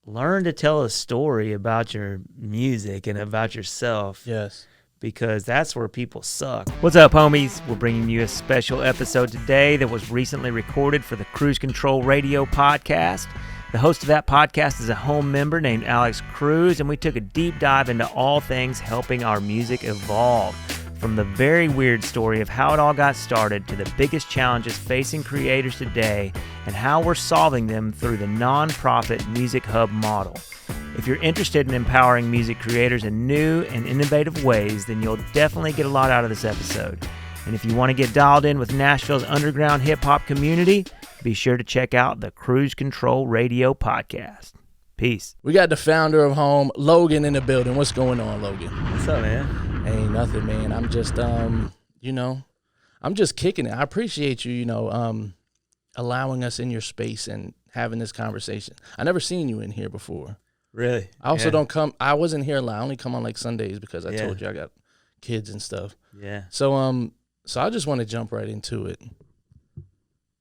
learn to tell a story about your music and about yourself. Yes. Because that's where people suck. What's up, homies? We're bringing you a special episode today that was recently recorded for the Cruz Control Radio podcast. The host of that podcast is a home member named Alex Cruz, and we took a deep dive into all things helping our music evolve. From the very weird story of how it all got started to the biggest challenges facing creators today and how we're solving them through the nonprofit Music Hub model. If you're interested in empowering music creators in new and innovative ways, then you'll definitely get a lot out of this episode. And if you want to get dialed in with Nashville's underground hip-hop community, be sure to check out the Cruz Control Radio podcast. Peace. We got the founder of Home, Logan, in the building. What's going on, Logan? What's up, man? Ain't nothing, man. I'm just, I'm just kicking it. I appreciate you, allowing us in your space and having this conversation. I never seen you in here before. Really? I also don't come. I wasn't here a lot. I only come on like Sundays because I told you I got kids and stuff. Yeah. So I just want to jump right into it.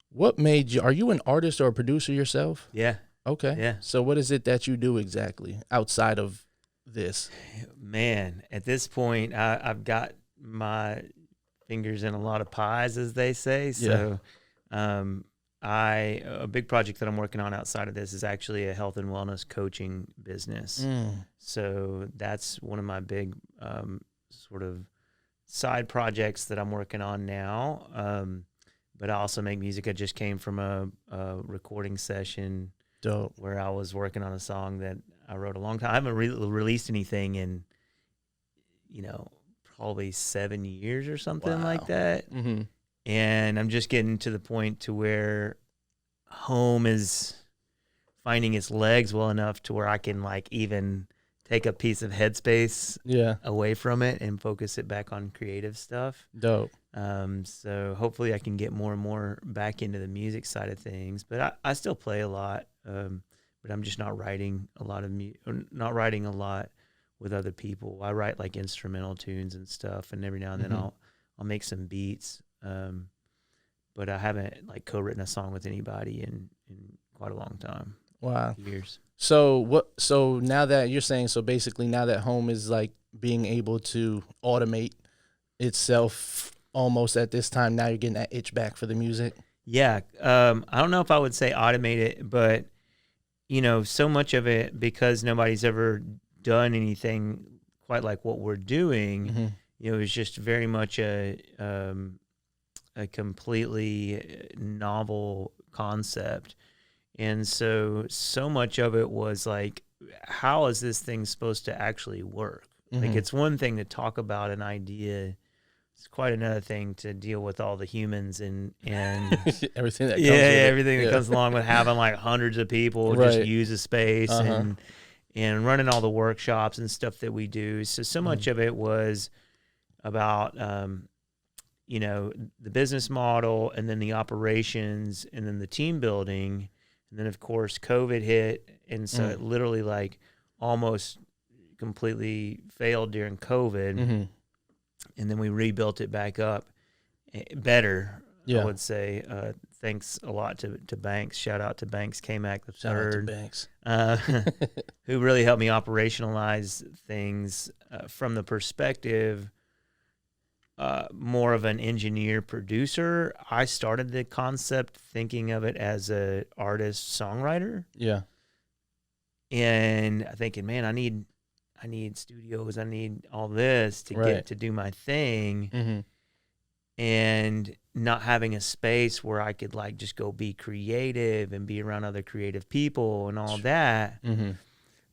What made you? Are you an artist or a producer yourself? Yeah. Okay. Yeah. So what is it that you do exactly outside of this? Man, at this point, I've got my fingers in a lot of pies, as they say. So, a big project that I'm working on outside of this is actually a health and wellness coaching business. So that's one of my big sort of side projects that I'm working on now. But I also make music. I just came from a recording session. Dope. Where I was working on a song that I wrote a long time. I haven't released anything in, probably 7 years or something like that. Mm-hmm. And I'm just getting to the point to where Home is finding its legs well enough to where I can even take a piece of headspace away from it and focus it back on creative stuff. Dope. So hopefully I can get more and more back into the music side of things. But I still play a lot, but I'm just not writing a lot with other people. I write like instrumental tunes and stuff, and every now and then I'll make some beats. But I haven't co-written a song with anybody in quite a long time. Wow. Years. So now that you're saying, basically now that Home is being able to automate itself almost at this time, now you're getting that itch back for the music? Yeah. I don't know if I would say automate it, but so much of it, because nobody's ever done anything quite like what we're doing, it was just very much a completely novel concept. And so much of it was how is this thing supposed to actually work? It's one thing to talk about an idea. It's quite another thing to deal with all the humans and everything that comes with it. Everything that comes along with having hundreds of people just use a space and running all the workshops and stuff that we do. So much of it was about the business model, and then the operations, and then the team building. And then, of course, COVID hit, and so it literally almost completely failed during COVID. And then we rebuilt it back up better, I would say. Thanks a lot to Banks. Shout out to Banks K-Mac the third. Shout out to Banks. Who really helped me operationalize things from the perspective more of an engineer producer. I started the concept thinking of it as a artist songwriter. Yeah. And thinking, man, I need studios, I need all this to get to do my thing. And not having a space where I could just go be creative and be around other creative people and all that.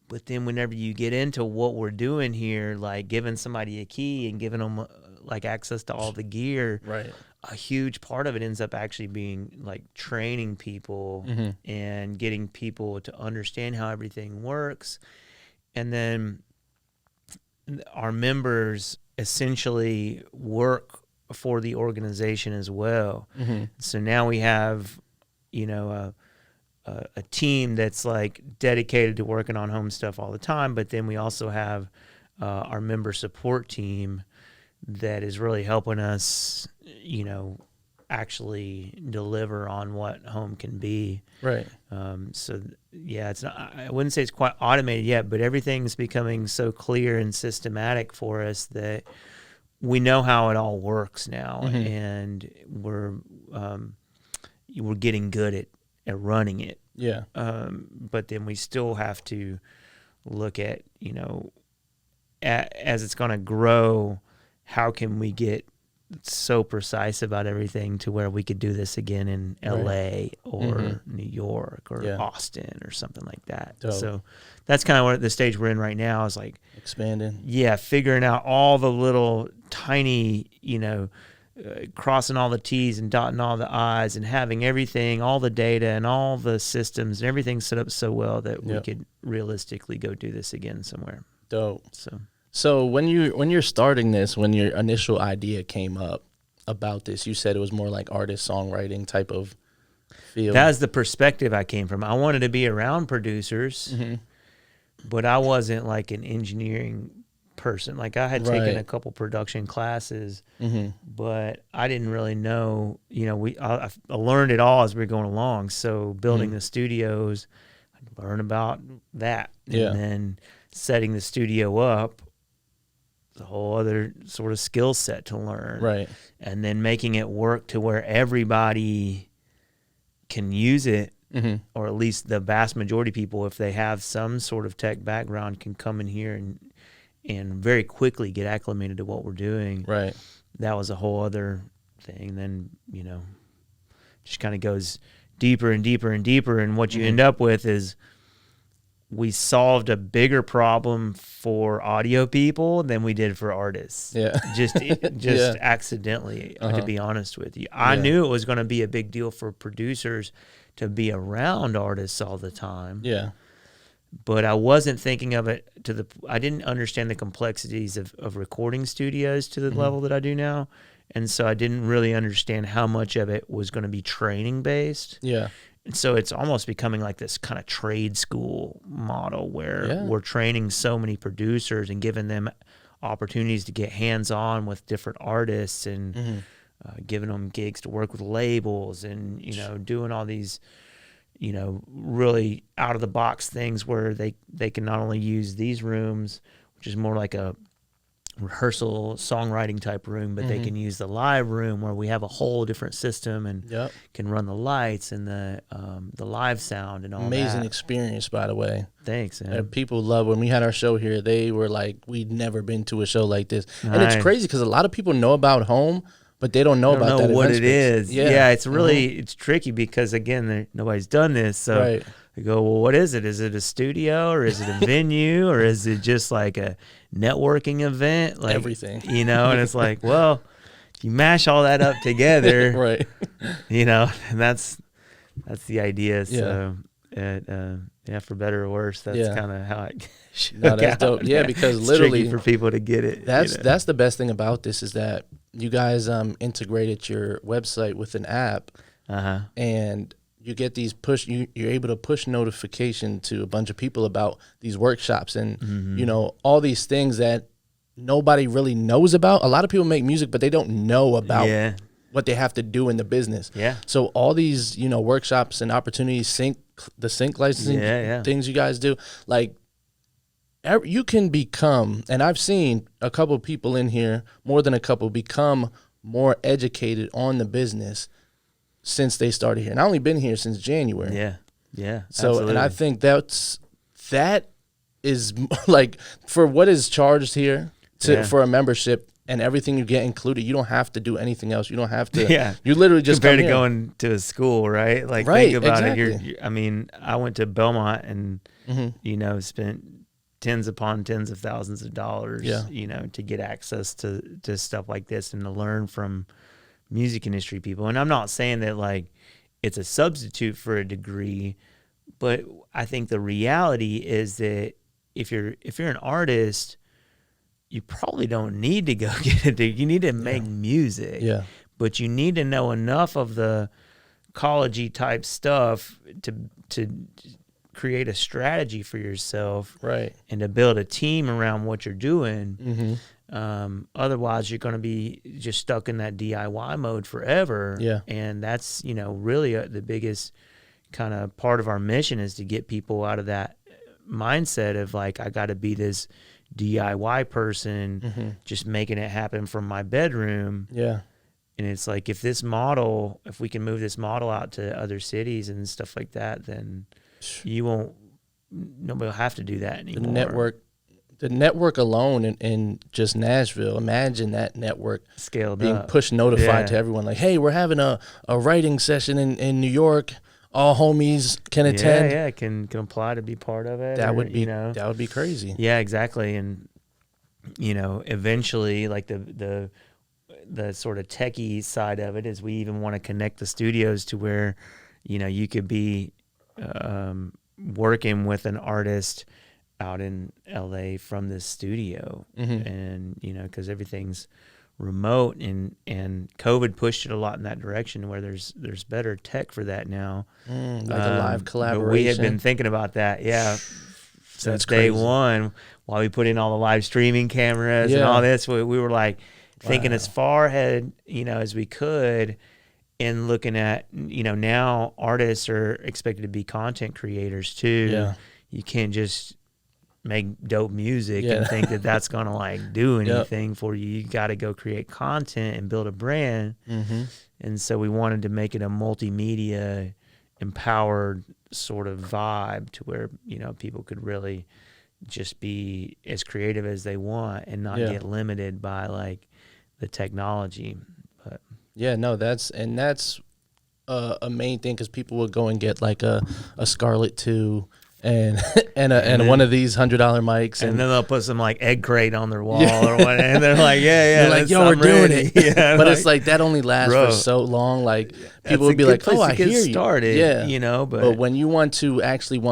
But then whenever you get into what we're doing here, giving somebody a key and giving them access to all the gear, a huge part of it ends up actually being training people and getting people to understand how everything works. And then our members essentially work for the organization as well. So now we have, a team that's dedicated to working on Home stuff all the time, but then we also have our member support team that is really helping us, actually deliver on what home can be. Right. So yeah, it's not, I wouldn't say it's quite automated yet, but everything's becoming so clear and systematic for us that we know how it all works now, and we're getting good at running it. Yeah. But then we still have to look at, as it's going to grow, how can we get so precise about everything to where we could do this again in LA or New York or Austin or something like that. Dope. So that's kind of what the stage we're in right now is like expanding. Yeah, figuring out all the little tiny, crossing all the T's and dotting all the I's and having everything, all the data and all the systems and everything set up so well that we could realistically go do this again somewhere. Dope. So when you're starting this, when your initial idea came up about this, you said it was more like artist songwriting type of feel. That's the perspective I came from. I wanted to be around producers, but I wasn't like an engineering person. Like I had taken a couple production classes, but I didn't really know, I learned it all as we were going along. So building the studios, I learned about that. And then setting the studio up, a whole other sort of skill set to learn. Right. And then making it work to where everybody can use it, or at least the vast majority of people, if they have some sort of tech background, can come in here and very quickly get acclimated to what we're doing. Right. That was a whole other thing. Then, just kind of goes deeper and deeper and deeper. And what you end up with is we solved a bigger problem for audio people than we did for artists. Yeah. Just accidentally, to be honest with you. I knew it was going to be a big deal for producers to be around artists all the time. Yeah. But I wasn't thinking of it I didn't understand the complexities of recording studios to the level that I do now. And so I didn't really understand how much of it was going to be training based. Yeah. And so it's almost becoming like this kind of trade school model where we're training so many producers and giving them opportunities to get hands-on with different artists and giving them gigs to work with labels and, doing all these, really out-of-the-box things where they can not only use these rooms, which is more like a rehearsal songwriting type room, but they can use the live room where we have a whole different system and can run the lights and the live sound and all Amazing that. experience, by the way. Thanks, man. People love when we had our show here. They were like, we'd never been to a show like this. Nice. And it's crazy because a lot of people know about home, but they don't know about that what event it space. is. Yeah, it's really it's tricky because again, nobody's done this. So they go, well, what is it? Is it a studio or is it a venue or is it just like a networking event? Like everything, and it's like, well, you mash all that up together, right? And that's the idea. So, for better or worse, that's kind of how it shook that's out. dope. Yeah, because it's literally tricky for people to get it. That's the best thing about this is that you guys integrated your website with an app, and you get these you're able to push notification to a bunch of people about these workshops and all these things that nobody really knows about. A lot of people make music, but they don't know about what they have to do in the business. Yeah. So all these workshops and opportunities, sync licensing things you guys do, like you can become, and I've seen a couple of people in here, more than a couple, become more educated on the business since they started here. And I only been here since January. Yeah. So, absolutely. and I think that is like for what is charged here for a membership and everything you get included. You don't have to do anything else. You don't have to. Yeah. You literally just compared to going to a school, right? Like think about it. I mean, I went to Belmont and spent tens upon tens of thousands of dollars, to get access to stuff like this and to learn from music industry people. And I'm not saying that like it's a substitute for a degree, but I think the reality is that if you're an artist, you probably don't need to go get a degree. You need to make music. Yeah. But you need to know enough of the college-y type stuff to create a strategy for yourself, right? And to build a team around what you're doing. Otherwise, you're going to be just stuck in that DIY mode forever. Yeah. And that's, really the biggest kind of part of our mission is to get people out of that mindset of like, I got to be this DIY person, just making it happen from my bedroom. Yeah. And it's like, if we can move this model out to other cities and stuff like that, then nobody will have to do that anymore. The network alone in just Nashville, imagine that network scaled being up, push notified to everyone like, hey, we're having a writing session in New York. All homies can attend. Yeah, can apply to be part of it. That would be crazy. Yeah, exactly. And eventually, like the sort of techie side of it is we even want to connect the studios to where you could be working with an artist out in LA from this studio, and because everything's remote, and COVID pushed it a lot in that direction where there's better tech for that now, like a live collaboration. But we had been thinking about that, since day one, while we put in all the live streaming cameras and all this. We were like thinking as far ahead, as we could, and looking at, now artists are expected to be content creators too. Yeah. You can't just make dope music and think that that's going to like do anything for you. You got to go create content and build a brand. And so we wanted to make it a multimedia empowered sort of vibe to where, people could really just be as creative as they want and not get limited by like the technology. But that's a main thing, because people would go and get like a Scarlett 2 and then, one of these $100 mics, and then they'll put some like egg crate on their wall or what, and they're like, they're like, yo, we're doing it. But it's like that only lasts for so long. Like people would be like, oh, I hear started, you. But when you want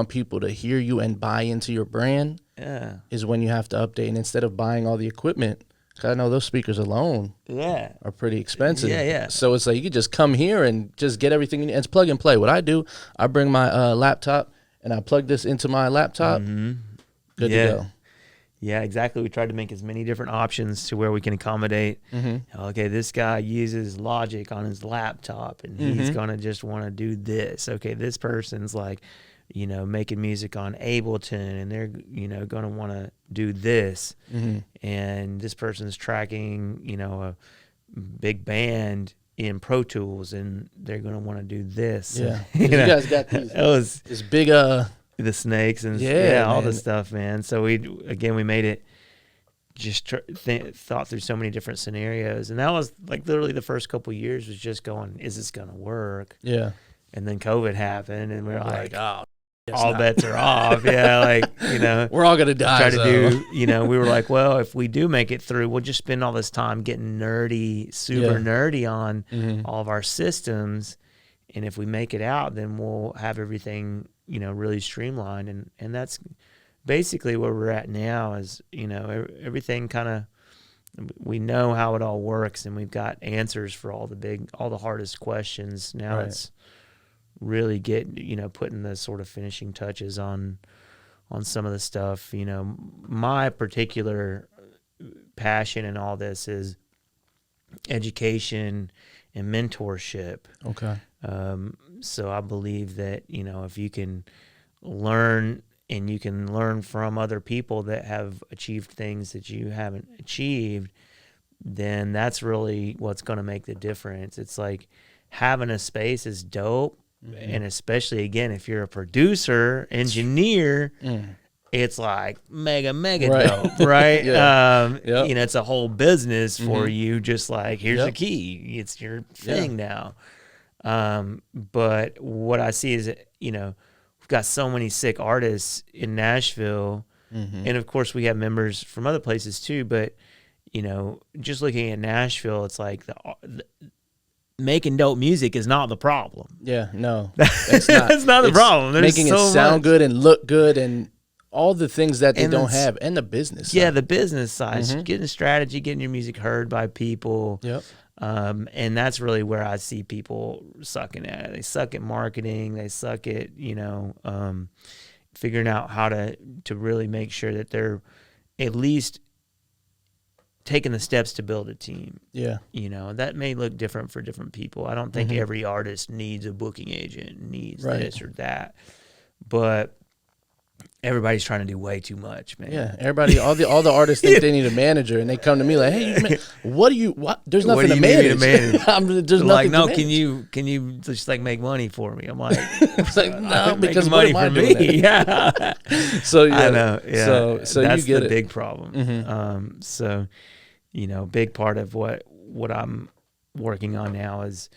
people to hear you and buy into your brand, is when you have to update. And instead of buying all the equipment, I know those speakers alone are pretty expensive. So it's like you could just come here and just get everything you need. It's plug and play. What I do, I bring my laptop and I plug this into my laptop. Good to go. Yeah, exactly. We tried to make as many different options to where we can accommodate. Okay, this guy uses Logic on his laptop, and he's going to just want to do this. Okay, this person's like, making music on Ableton, and they're, going to want to do this. And this person's tracking, a big band in Pro Tools, and they're going to want to do this. You guys got this big the snakes and all this stuff, man. So we made it just thought through so many different scenarios, and that was like literally the first couple of years was just going, is this going to work? And then COVID happened, and we're like, oh, all bets are off. We're all gonna die. We were like, well, if we do make it through, we'll just spend all this time getting super nerdy on all of our systems, and if we make it out, then we'll have everything really streamlined, and that's basically where we're at now. Is everything kind of, we know how it all works, and we've got answers for all the hardest questions. Now it's really putting the sort of finishing touches on some of the stuff. My particular passion in all this is education and mentorship. Okay. So I believe that, if you can learn, and you can learn from other people that have achieved things that you haven't achieved, then that's really what's going to make the difference. It's like having a space is dope. And especially, again, if you're a producer, engineer, it's like mega dope, right? It's a whole business for you, just like, here's the key. It's your thing now. But what I see is, we've got so many sick artists in Nashville. And, of course, we have members from other places too. But, just looking at Nashville, it's like making dope music is not the problem. It's not. It's not the problem. There's making it sound good and look good and all the things that they don't have, and the business side. The business side, getting strategy, getting your music heard by people. And that's really where I see people sucking at it. They suck at marketing. They suck at figuring out how to really make sure that they're at least taking the steps to build a team. Yeah. You know, that may look different for different people. I don't think every artist needs a booking agent, needs this or that. But everybody's trying to do way too much, man. Yeah, everybody, all the artists think they need a manager, and they come to me like, "Hey, what? There's nothing to manage." There's like, no, to can you just like make money for me? I'm like, it's like, no, because money what am for I doing me. Yeah. So yeah, I know. Yeah. So that's you get the it. big problem. So, you know, big part of what I'm working on now is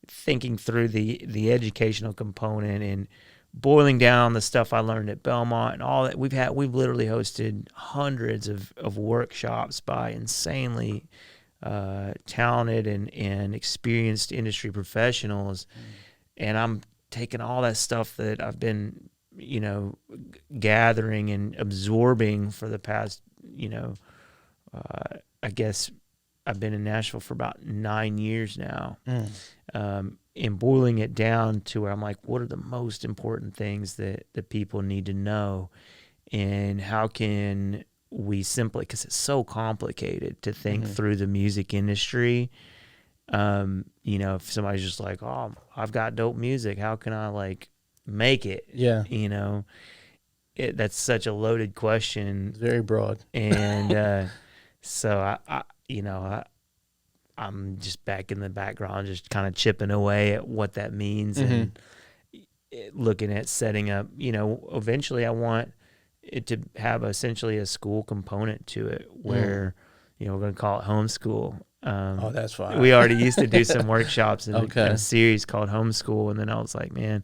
thinking through the educational component and boiling down the stuff I learned at Belmont and all that. We've literally hosted hundreds of workshops by insanely talented and experienced industry professionals. And I'm taking all that stuff that I've been, you know, gathering and absorbing for the past, you know, I guess I've been in Nashville for about 9 years now. And boiling it down to where I'm like, what are the most important things that people need to know? And how can we simply, because it's so complicated to think through the music industry. You know, if somebody's just like, oh, I've got dope music, how can I like make it? Yeah. You know, that's such a loaded question. It's very broad. And so I'm just back in the background, just kind of chipping away at what that means and looking at setting up, you know, eventually I want it to have essentially a school component to it where, you know, we're going to call it homeschool. Oh, that's fine. We already used to do some workshops in a series called Homeschool. And then I was like, man,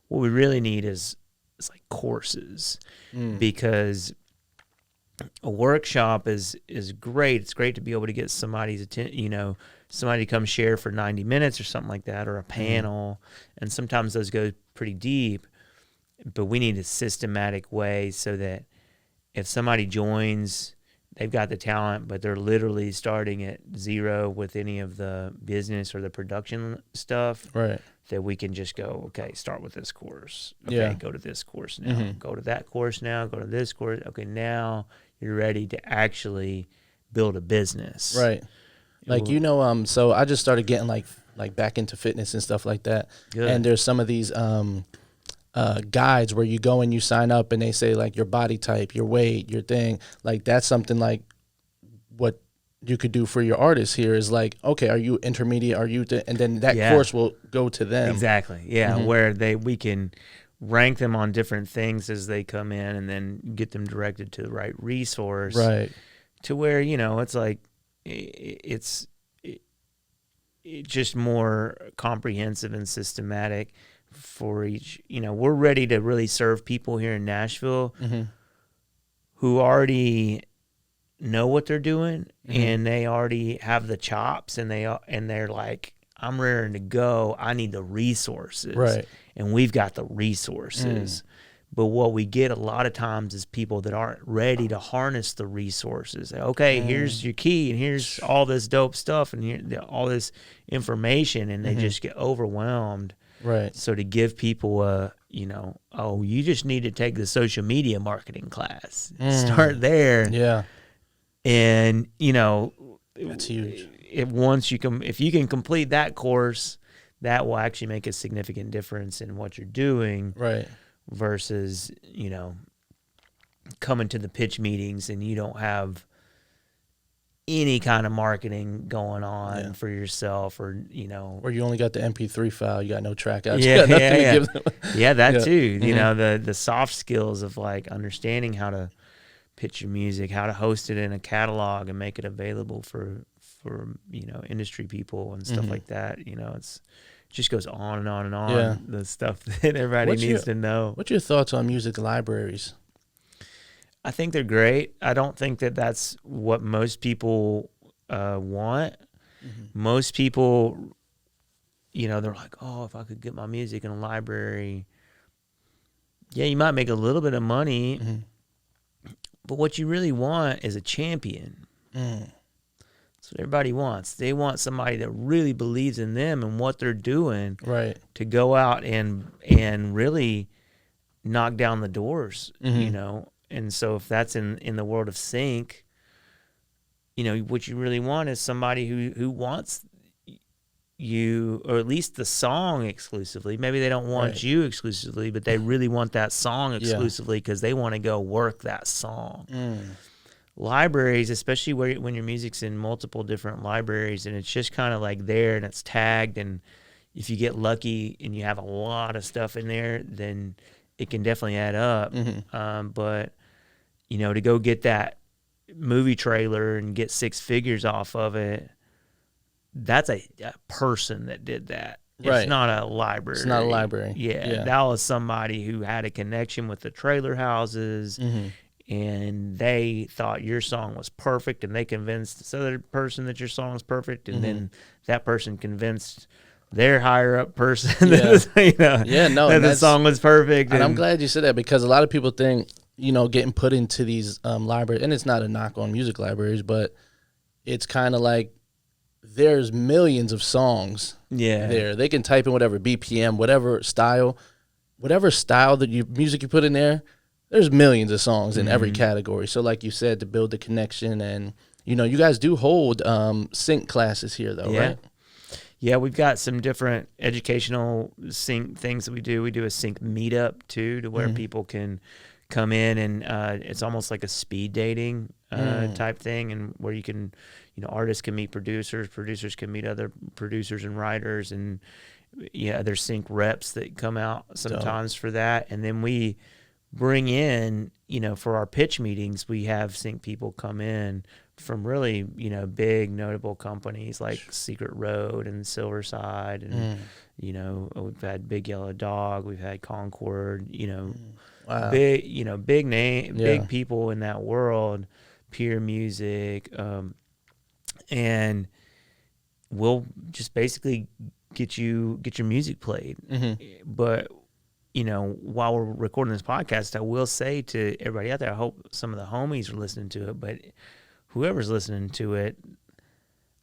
what we really need is like courses because a workshop is great. It's great to be able to get somebody's attention, you know, somebody to come share for 90 minutes or something like that, or a panel. And sometimes those go pretty deep, but we need a systematic way so that if somebody joins, they've got the talent, but they're literally starting at zero with any of the business or the production stuff. Right. That we can just go, okay, start with this course. Okay, go to this course now. Go to that course now. Go to this course. Okay, now you're ready to actually build a business. Right. Like, you know, so I just started getting like back into fitness and stuff like that. Good. And there's some of these guides where you go and you sign up and they say like your body type, your weight, your thing. Like that's something like what you could do for your artists here is like, okay, are you intermediate? Are you, and then that course will go to them. Exactly. Yeah. Where we can rank them on different things as they come in and then get them directed to the right resource. Right. To where, you know, it's like, it's just more comprehensive and systematic for each, you know, we're ready to really serve people here in Nashville who already know what they're doing and they already have the chops and they're like, I'm raring to go. I need the resources. Right. And we've got the resources. But what we get a lot of times is people that aren't ready to harness the resources. Okay, here's your key, and here's all this dope stuff, and here, all this information, and they just get overwhelmed. Right. So to give people a, you know, oh, you just need to take the social media marketing class. Start there. Yeah. And, you know, that's huge. If you can complete that course, that will actually make a significant difference in what you're doing. Right. Versus, you know, coming to the pitch meetings and you don't have any kind of marketing going on for yourself, or, you know, or you only got the MP3 file, you got no track out. Yeah, that too. Mm-hmm. You know, the soft skills of like understanding how to pitch your music, how to host it in a catalog and make it available for you know, industry people and stuff like that. You know, it just goes on and on and on. Yeah. The stuff that everybody needs to know. What's your thoughts on music libraries? I think they're great. I don't think that that's what most people want. Most people, you know, they're like, oh, if I could get my music in a library, yeah, you might make a little bit of money, but what you really want is a champion. That's what everybody wants. They want somebody that really believes in them and what they're doing, right? To go out and really knock down the doors, you know. And so if that's in the world of sync, what you really want is somebody who wants you, or at least the song exclusively. Maybe they don't want you exclusively, but they really want that song exclusively because they want to go work that song. Libraries, especially when your music's in multiple different libraries and it's just kind of like there and it's tagged, and if you get lucky and you have a lot of stuff in there, then it can definitely add up. But to go get that movie trailer and get 6 figures off of it, that's a person that did that. It's not a library. It's not a library. Yeah. That was somebody who had a connection with the trailer houses, and they thought your song was perfect, and they convinced this other person that your song was perfect, and then that person convinced their higher up person that the song was perfect. And I'm glad you said that, because a lot of people think, getting put into these libraries, and it's not a knock on music libraries, but it's kind of like, there's millions of songs there. They can type in whatever BPM, whatever style that music you put in there, there's millions of songs in every category. So like you said, to build the connection, and you guys do hold sync classes here though, right? Yeah, we've got some different educational sync things that we do. We do a sync meetup too, to where people can come in, and it's almost like a speed dating type thing, and where you can, artists can meet producers, producers can meet other producers and writers, and other sync reps that come out sometimes for that. And then we bring in, for our pitch meetings, we have sync people come in from really, big notable companies like Secret Road and Silverside, and we've had Big Yellow Dog, we've had Concord, Wow. big name, big people in that world, Peer Music, and we'll just basically get your music played. But while we're recording this podcast, I will say to everybody out there, I hope some of the homies are listening to it, but whoever's listening to it,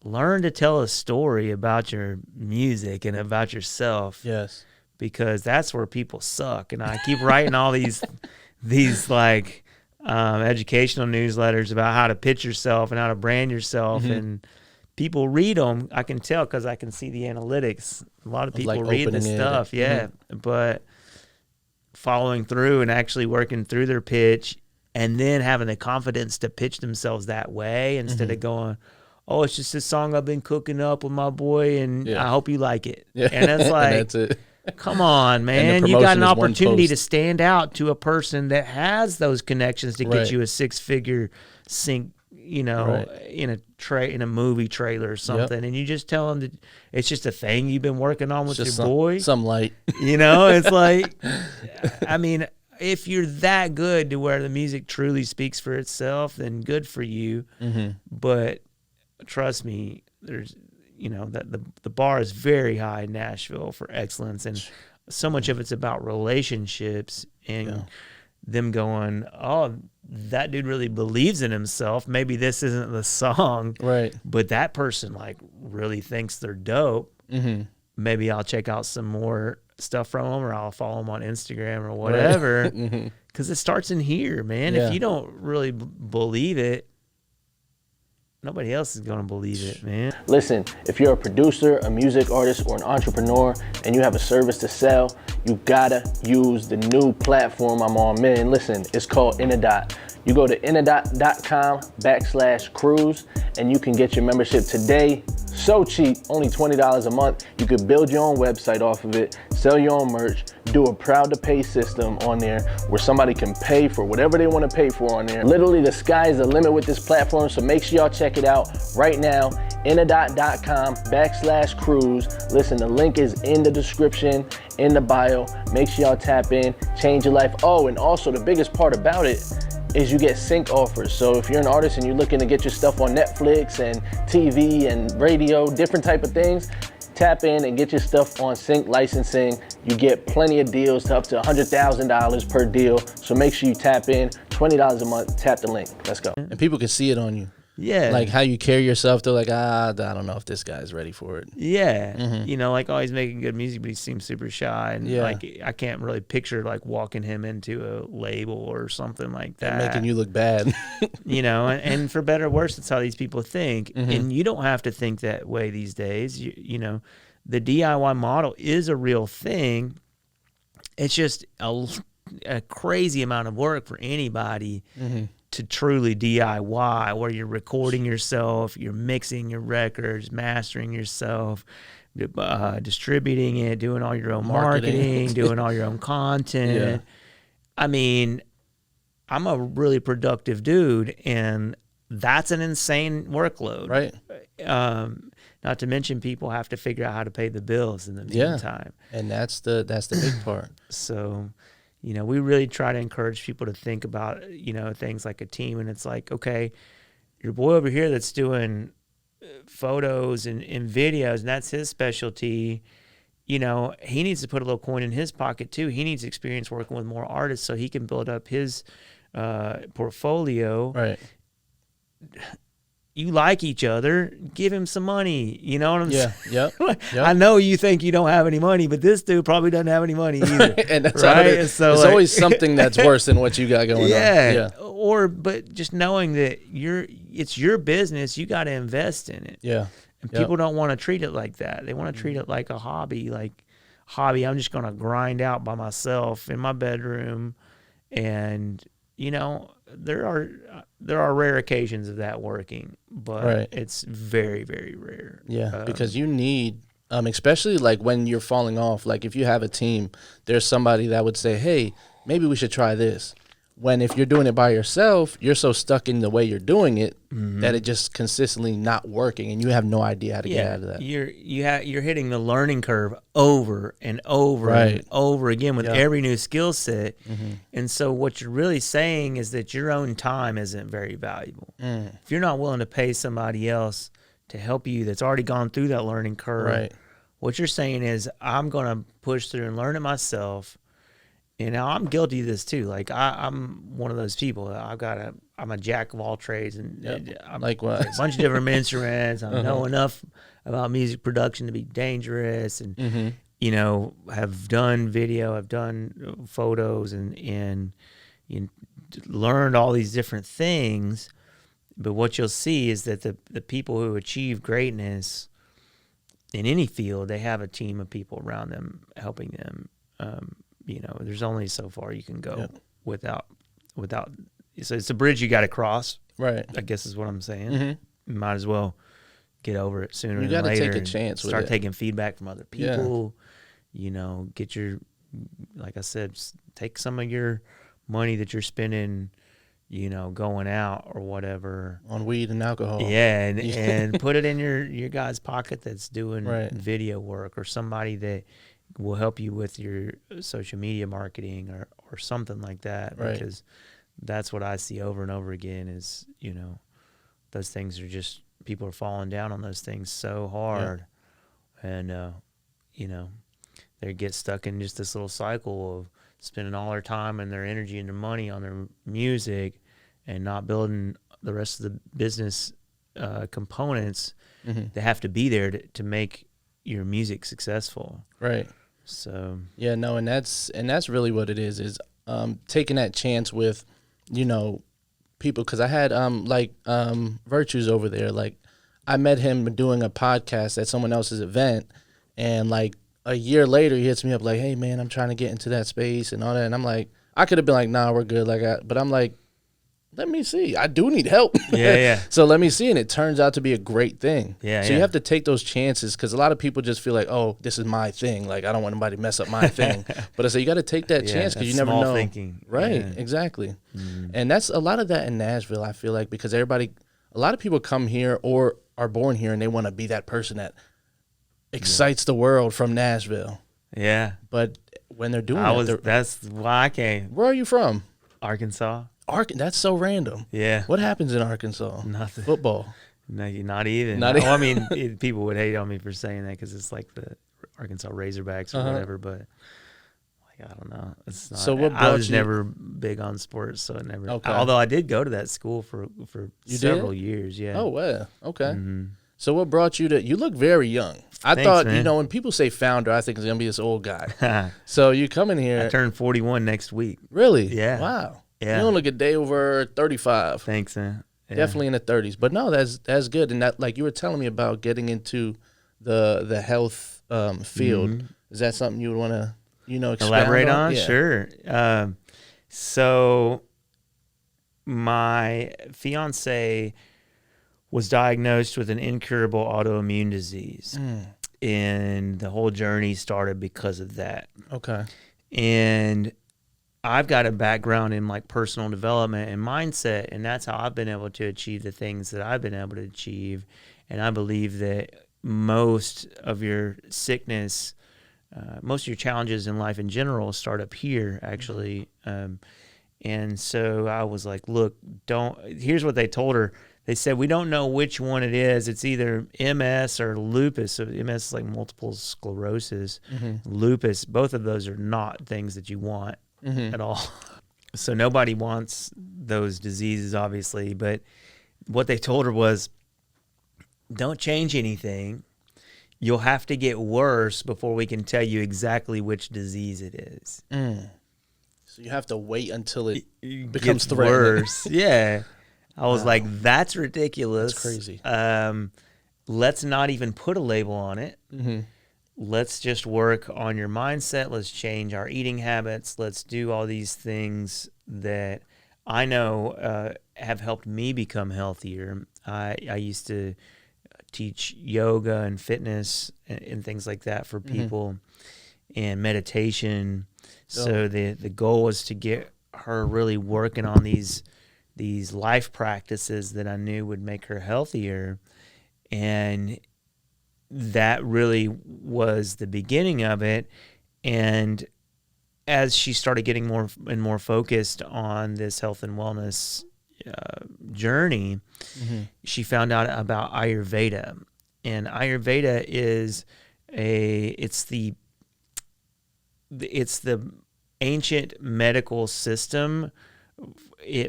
learn to tell a story about your music and about yourself. Yes. Because that's where people suck. And I keep writing all these like educational newsletters about how to pitch yourself and how to brand yourself, and people read them. I can tell because I can see the analytics. A lot of people read this stuff, but following through and actually working through their pitch, and then having the confidence to pitch themselves that way instead of going, oh, it's just a song I've been cooking up with my boy, and I hope you like it. And it's like, and that's it. Come on, man. You got an opportunity to stand out to a person that has those connections to get you a 6-figure sync, in a movie trailer or something. And you just tell them that it's just a thing you've been working on with your boy. Some light. It's like, I mean, if you're that good to where the music truly speaks for itself, then good for you. But trust me, there's, that the bar is very high in Nashville for excellence, and so much of it's about relationships and them going, oh, that dude really believes in himself. Maybe this isn't the song, but that person like really thinks they're dope. Maybe I'll check out some more stuff from them, or I'll follow them on Instagram or whatever, because it starts in here, man. If you don't really believe it, nobody else is going to believe it, man. Listen, if you're a producer, a music artist, or an entrepreneur, and you have a service to sell, you gotta use the new platform I'm on, man. Listen, it's called Innadot. You go to innadot.com/Cruz, and you can get your membership today. So cheap, only $20 a month. You could build your own website off of it, sell your own merch, do a proud to pay system on there where somebody can pay for whatever they want to pay for on there. Literally, the sky is the limit with this platform, so make sure y'all check it out right now. Innadot.com/Cruz. Listen, the link is in the description, in the bio. Make sure y'all tap in, change your life. Oh, and also the biggest part about it is you get sync offers. So if you're an artist and you're looking to get your stuff on Netflix and TV and radio, different type of things, tap in and get your stuff on sync licensing. You get plenty of deals to up to $100,000 per deal. So make sure you tap in, $20 a month, tap the link. Let's go. And people can see it on you. Yeah. Like how you carry yourself. They're like, I don't know if this guy's ready for it. Yeah. Mm-hmm. You know, like, oh, he's making good music, but he seems super shy. And like, I can't really picture like walking him into a label or something like that. And making you look bad. You know, and for better or worse, that's how these people think. Mm-hmm. And you don't have to think that way these days. You know, the DIY model is a real thing. It's just a crazy amount of work for anybody to truly DIY, where you're recording yourself, you're mixing your records, mastering yourself, distributing it, doing all your own marketing, doing all your own content. I mean, I'm a really productive dude, and that's an insane workload. Right. Not to mention people have to figure out how to pay the bills in the meantime. And that's the big part. So, you know, we really try to encourage people to think about, you know, things like a team. And it's like, okay, your boy over here that's doing photos and videos, and that's his specialty, you know, he needs to put a little coin in his pocket too. He needs experience working with more artists so he can build up his portfolio. Right. You like each other, give him some money. You know what I'm saying? Yep. I know you think you don't have any money, but this dude probably doesn't have any money either. And that's right? how it is. So there's like, always something that's worse than what you got going on. Yeah. But just knowing that it's your business, you got to invest in it. Yeah. And people don't want to treat it like that. They want to treat it like a hobby. I'm just going to grind out by myself in my bedroom. And, you know, there are rare occasions of that working, but it's very, very rare. Yeah, because you need, especially like when you're falling off, like if you have a team, there's somebody that would say, hey, maybe we should try this. When if you're doing it by yourself, you're so stuck in the way you're doing it that it just consistently not working, and you have no idea how to get out of that. You're hitting the learning curve over and over and over again with every new skill set. And so what you're really saying is that your own time isn't very valuable. If you're not willing to pay somebody else to help you that's already gone through that learning curve, what you're saying is, I'm going to push through and learn it myself. And now I'm guilty of this too. Like I'm one of those people. I'm a jack of all trades, and I'm like a bunch of different instruments. I know enough about music production to be dangerous, and you know, have done video, I've done photos, and you know, learned all these different things. But what you'll see is that the people who achieve greatness in any field, they have a team of people around them helping them. You know, there's only so far you can go without. So it's a bridge you got to cross. Right. I guess is what I'm saying. You might as well get over it sooner than later. You got to take a chance. Start taking feedback from other people. You know, get your, like I said, take some of your money that you're spending, you know, going out or whatever on weed and alcohol. Yeah, and put it in your guy's pocket that's doing video work, or somebody that will help you with your social media marketing or something like that, because that's what I see over and over again is, you know, those things are just, people are falling down on those things so hard. And, you know, they get stuck in just this little cycle of spending all their time and their energy and their money on their music and not building the rest of the business components that have to be there to make your music successful. Right. So yeah, no, and that's really what it is taking that chance with, you know, people, because I had Virtues over there. Like, I met him doing a podcast at someone else's event, and like a year later he hits me up like, hey man, I'm trying to get into that space and all that, and I'm like, I could have been like, nah, we're good, but I'm like, let me see. I do need help. Yeah. So let me see. And it turns out to be a great thing. Yeah. So you have to take those chances, because a lot of people just feel like, oh, this is my thing. Like, I don't want anybody to mess up my thing. But I say you got to take that chance, because you never know. Thinking. Right. Yeah. Exactly. And that's a lot of that in Nashville, I feel like, because a lot of people come here or are born here and they want to be that person that excites the world from Nashville. Yeah. But when they're doing that's why I came. Where are you from? Arkansas. That's so random. Yeah. What happens in Arkansas? Nothing. Football. No, not even. I mean, people would hate on me for saying that, because it's like the Arkansas Razorbacks or whatever. But Like, I don't know. It's not, So what I brought was you? never big on sports, so it never. Okay. Although I did go to that school for You several did? years. Yeah. Oh, wow. Okay. Mm-hmm. So what brought you to? You look very young. I Thanks, thought, man. when people say founder, I think it's gonna be this old guy. So you come in I here. turned 41 next week. Really? Yeah. Wow. Yeah. You don't look a day over 35. Thanks, man. Yeah. Definitely in the 30s. But no, that's good. And that, like you were telling me about getting into the health field. Mm-hmm. Is that something you would want to expound Elaborate on? Yeah. Sure. So my fiance was diagnosed with an incurable autoimmune disease. And the whole journey started because of that. Okay. And I've got a background in like personal development and mindset, and that's how I've been able to achieve the things that I've been able to achieve. And I believe that most of your sickness, most of your challenges in life in general start up here, actually. And so I was like, look, here's what they told her. They said, we don't know which one it is. It's either MS or lupus. So MS is like multiple sclerosis. Lupus, both of those are not things that you want at all. So nobody wants those diseases, obviously. But what they told her was, don't change anything. You'll have to get worse before we can tell you exactly which disease it is. So you have to wait until it Gets becomes threatening. worse. Yeah. I was like, that's ridiculous. That's crazy. Let's not even put a label on it. Let's just work on your mindset. Let's change our eating habits. Let's do all these things that I know have helped me become healthier. I used to teach yoga and fitness and things like that for people, and meditation. So the goal was to get her really working on these life practices that I knew would make her healthier. And that really was the beginning of it. And as she started getting more and more focused on this health and wellness journey, she found out about Ayurveda. And Ayurveda is it's the ancient medical system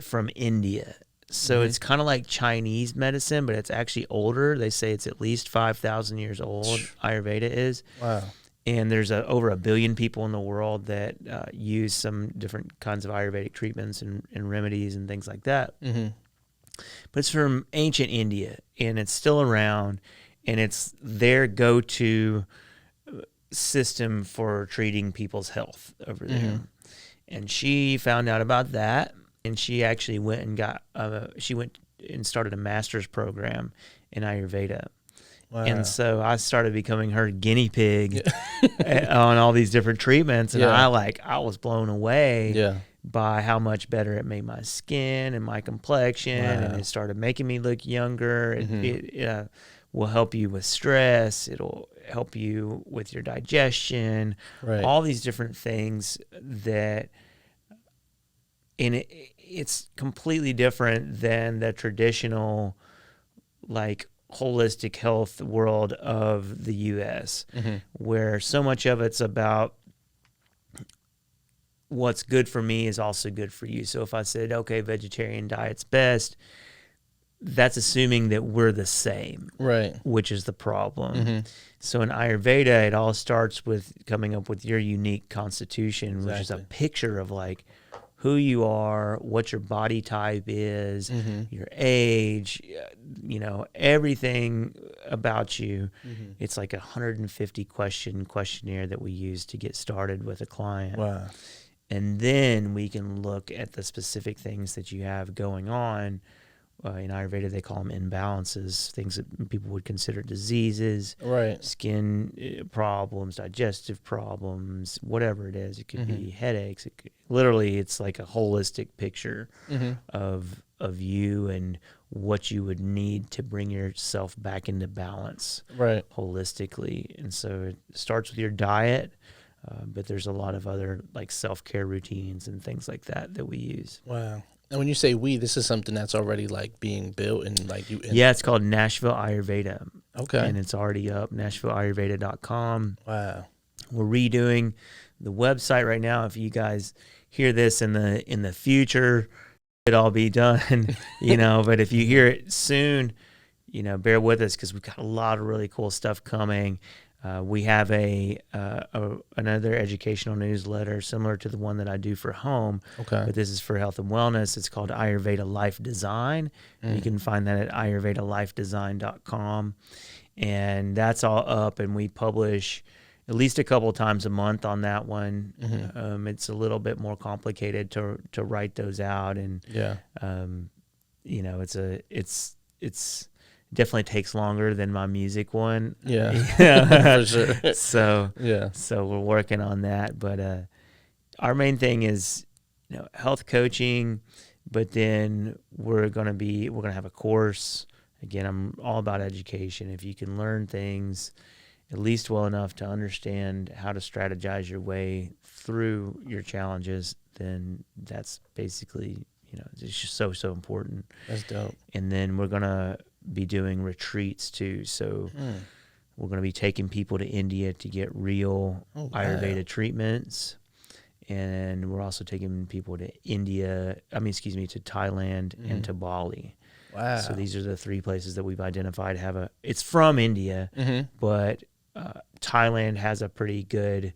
from India. So it's kind of like Chinese medicine, but it's actually older. They say it's at least 5,000 years old, Ayurveda is. Wow. And there's over 1 billion people in the world that use some different kinds of Ayurvedic treatments and remedies and things like that. But it's from ancient India, and it's still around, and it's their go-to system for treating people's health over there. And she found out about that, and she actually went and started a master's program in Ayurveda. Wow. And so I started becoming her guinea pig on all these different treatments, and I was blown away by how much better it made my skin and my complexion, and it started making me look younger. It will help you with stress. It'll help you with your digestion, all these different things that, and it's completely different than the traditional, like, holistic health world of the U.S., where so much of it's about what's good for me is also good for you. So if I said, okay, vegetarian diet's best, that's assuming that we're the same, which is the problem. So in Ayurveda, it all starts with coming up with your unique constitution, which is a picture of like who you are, what your body type is, your age, everything about you. It's like a 150 question questionnaire that we use to get started with a client. Wow. And then we can look at the specific things that you have going on. In Ayurveda, they call them imbalances, things that people would consider diseases, skin problems, digestive problems, whatever it is. It could be headaches. Literally, it's like a holistic picture of you and what you would need to bring yourself back into balance holistically. And so it starts with your diet, but there's a lot of other like self-care routines and things like that we use. Wow. And when you say this is something that's already like being built and like you. Yeah, it's called Nashville Ayurveda. Okay. And it's already up, NashvilleAyurveda.com. Wow. We're redoing the website right now, if you guys hear this in the future, it'll all be done, but if you hear it soon, bear with us because we've got a lot of really cool stuff coming. We have another educational newsletter similar to the one that I do for home, but this is for health and wellness. It's called Ayurveda Life Design. You can find that at ayurvedalifedesign.com, and that's all up, and we publish at least a couple of times a month on that one. It's a little bit more complicated to write those out, and it's definitely takes longer than my music one. For sure. So we're working on that, but our main thing is health coaching, but then we're gonna have a course. Again, I'm all about education. If you can learn things at least well enough to understand how to strategize your way through your challenges, then that's basically it's just so important. That's dope. And then we're gonna be doing retreats too. So we're going to be taking people to India to get real Ayurveda treatments. And we're also taking people to to Thailand and to Bali. Wow. So these are the 3 places that we've identified it's from India, but Thailand has a pretty good,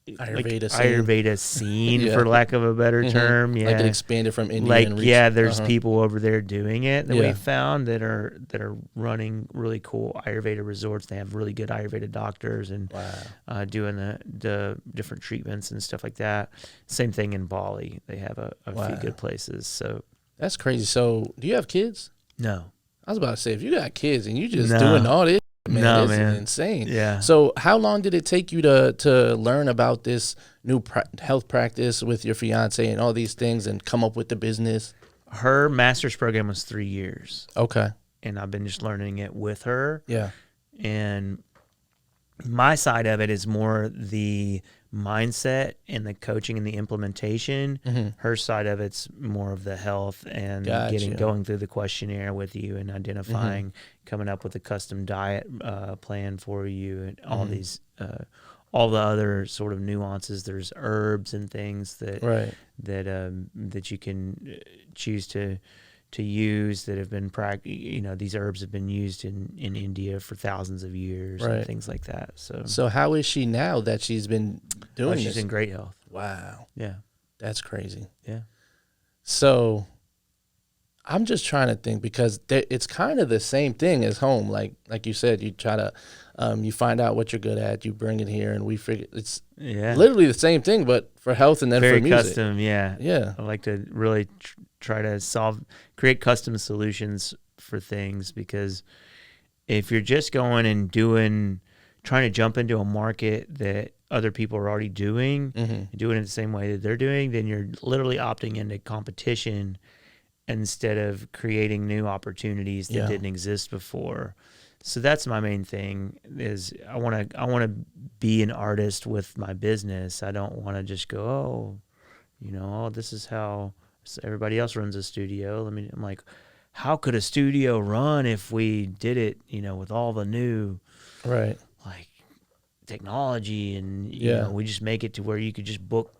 Ayurveda scene, for lack of a better term. Yeah, like it expanded from India. There's people over there doing it that we found that are running really cool Ayurveda resorts. They have really good Ayurveda doctors and doing the different treatments and stuff like that. Same thing in Bali. They have a few good places. So that's crazy. So do you have kids? No. I was about to say, if you got kids and you just doing all this, man, this is insane. Yeah. So how long did it take you to learn about this new health practice with your fiance and all these things and come up with the business? Her master's program was 3 years. Okay. And I've been just learning it with her. Yeah. And my side of it is more the mindset and the coaching and the implementation. Her side of it's more of the health and going through the questionnaire with you and identifying, coming up with a custom diet plan for you, and all these all the other sort of nuances. There's herbs and things that you can choose to use that have been these herbs have been used in India for thousands of years and things like that. So how is she now that she's been doing this? She's in great health. Wow. Yeah. That's crazy. Yeah. So I'm just trying to think, because it's kind of the same thing as home. Like you said, you try to, you find out what you're good at, you bring it here, and we figure it's literally the same thing, but for health and then very for music. Custom. Yeah. Yeah. I like to really try to create custom solutions for things, because if you're just going and trying to jump into a market that other people are already doing, doing it the same way that they're doing, then you're literally opting into competition instead of creating new opportunities that didn't exist before. So that's my main thing, is I want to be an artist with my business. I don't want to just go, this is how everybody else runs a studio. I'm like, how could a studio run if we did it, with all the new technology, and we just make it to where you could just book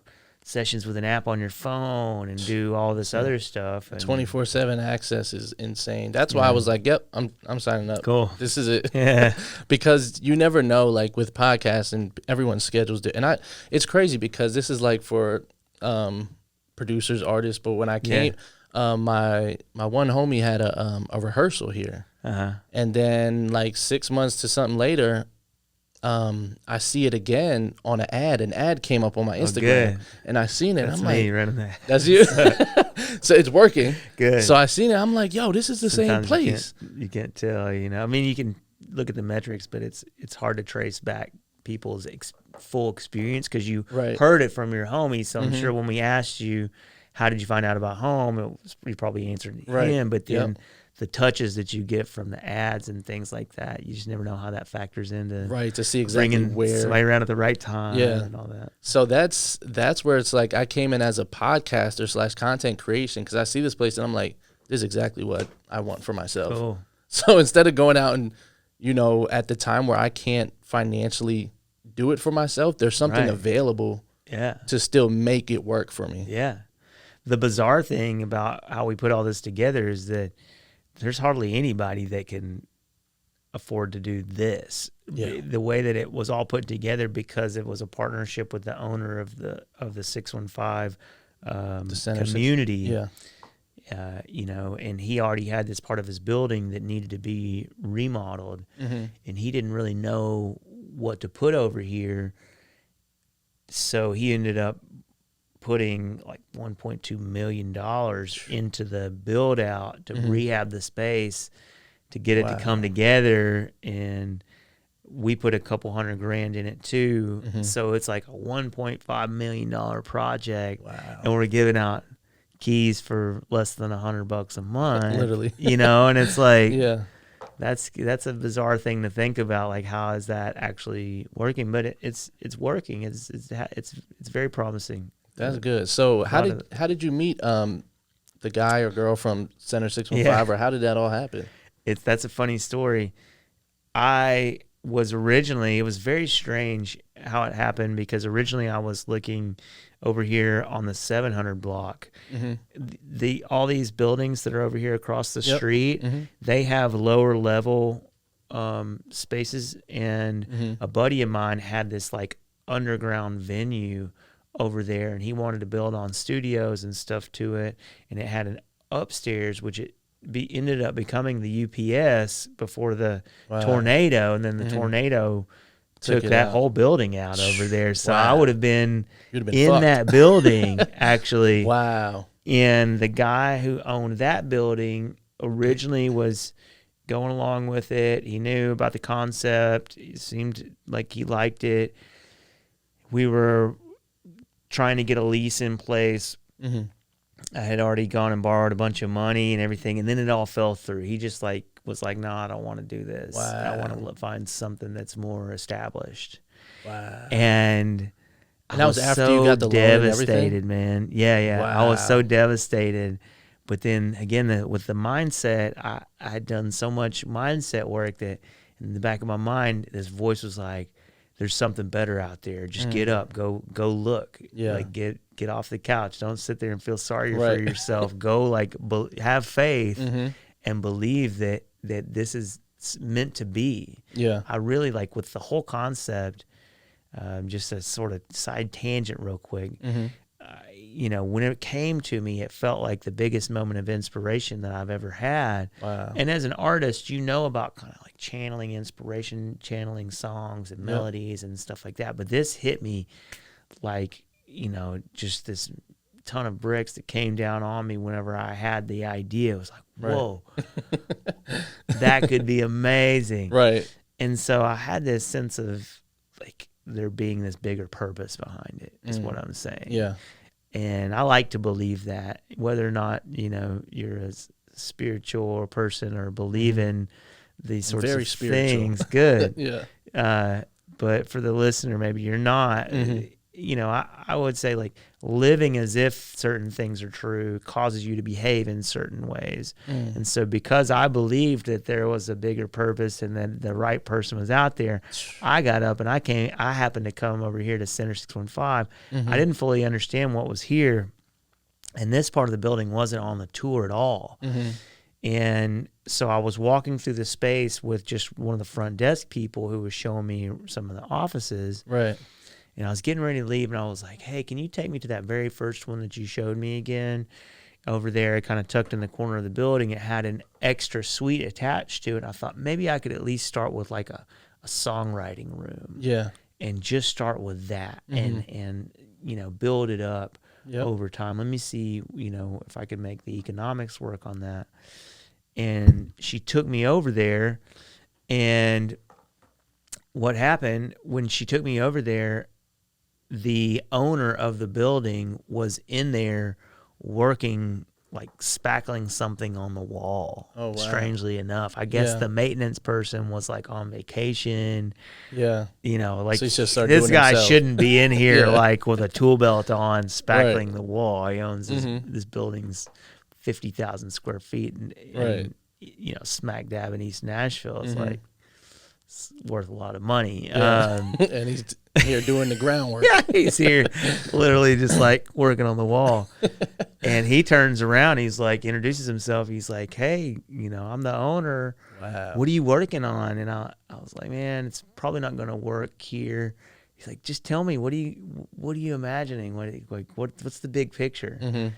sessions with an app on your phone and do all this other stuff. 24/7 access is insane. That's why I was like, yep, I'm signing up. Cool. This is it. Yeah. Because you never know, like with podcasts and everyone's schedules. And it's crazy because this is like for producers, artists. But when I came, my one homie had a rehearsal here. And then like 6 months to something later, I see it again on an ad. An ad came up on my Instagram, and I seen it. That's I'm me like, running that. That's you. So it's working. Good. So I seen it. I'm like, yo, this is the same place. You can't tell. You can look at the metrics, but it's hard to trace back people's full experience, because you heard it from your homie. So I'm sure when we asked you, how did you find out about home, you probably answered him. But then the touches that you get from the ads and things like that, you just never know how that factors into to see exactly bringing where somebody around at the right time and all that. So that's where it's like I came in as a podcaster / content creation, because I see this place and I'm like, this is exactly what I want for myself. Cool. So instead of going out and you know, at the time where I can't financially do it for myself, there's something available to still make it work for me. Yeah. The bizarre thing about how we put all this together is that there's hardly anybody that can afford to do this. Yeah. The way that it was all put together, because it was a partnership with the owner of the 615 community. You know, and he already had this part of his building that needed to be remodeled, and he didn't really know what to put over here. So he ended up putting like $1.2 million into the build out to rehab the space, to get it to come together. And we put a couple $100,000 in it too. So it's like a $1.5 million project. Wow. And we're giving out keys for less than $100 a month. Literally. You know, and it's like, that's a bizarre thing to think about. Like, how is that actually working? But it's working. It's very promising. That's good. So how did you meet the guy or girl from Center 615, or how did that all happen? That's a funny story. It was very strange how it happened, because originally I was looking over here on the 700 block. All these buildings that are over here across the street, they have lower level spaces, and a buddy of mine had this like underground venue over there, and he wanted to build on studios and stuff to it, and it had an upstairs, which ended up becoming the UPS before the tornado, and then the tornado took that whole building out over there. So I would have been in fucked. That building, actually. Wow. And the guy who owned that building originally was going along with it. He knew about the concept. It seemed like he liked it. We were trying to get a lease in place. I had already gone and borrowed a bunch of money and everything, and then it all fell through. He just was like, no, I don't want to do this. I want to find something that's more established. Wow. And that was after you got the loan and everything? Devastated, man. Yeah. Wow. I was so devastated. But then again, with the mindset, I had done so much mindset work that in the back of my mind, this voice was like, there's something better out there. Just get up, go look. Yeah. Like get off the couch. Don't sit there and feel sorry for yourself. Go have faith and believe that this is meant to be. Yeah. I really with the whole concept, just a sort of side tangent real quick. You know, when it came to me, it felt like the biggest moment of inspiration that I've ever had. Wow. And as an artist, you know about kind of like channeling inspiration, channeling songs and melodies and stuff like that. But this hit me like, you know, just this ton of bricks that came down on me whenever I had the idea. It was like, whoa, that could be amazing. Right. And so I had this sense of like there being this bigger purpose behind it, is what I'm saying. Yeah. And I like to believe that, whether or not, you know, you're a spiritual person or believe in these sorts of things, good. But for the listener, maybe you're not. You know, I would say like living as if certain things are true causes you to behave in certain ways. And so because I believed that there was a bigger purpose and that the right person was out there, I got up and I happened to come over here to Center 615. I didn't fully understand what was here. And this part of the building wasn't on the tour at all. And so I was walking through the space with just one of the front desk people who was showing me some of the offices. Right. And I was getting ready to leave, and I was like, hey, can you take me to that very first one that you showed me again? Over there, kind of tucked in the corner of the building. It had an extra suite attached to it. I thought maybe I could at least start with like a songwriting room. Yeah. And just start with that and you know, build it up over time. Let me see, you know, if I could make the economics work on that. And she took me over there, and what happened when she took me over there, the owner of the building was in there working, like spackling something on the wall. Oh, wow. Strangely enough. I guess the maintenance person was like on vacation. Yeah. You know, like so this guy shouldn't be in here like with a tool belt on spackling the wall. He owns this building's 50,000 square feet and you know, smack dab in East Nashville. It's like, it's worth a lot of money. Yeah. And he's here doing the groundwork. Yeah, he's here literally just like working on the wall. And he turns around, he's like, introduces himself. He's like, hey, I'm the owner. Wow. What are you working on? And I was like, man, it's probably not going to work here. He's like, just tell me, what are you imagining? What's the big picture? Mm-hmm.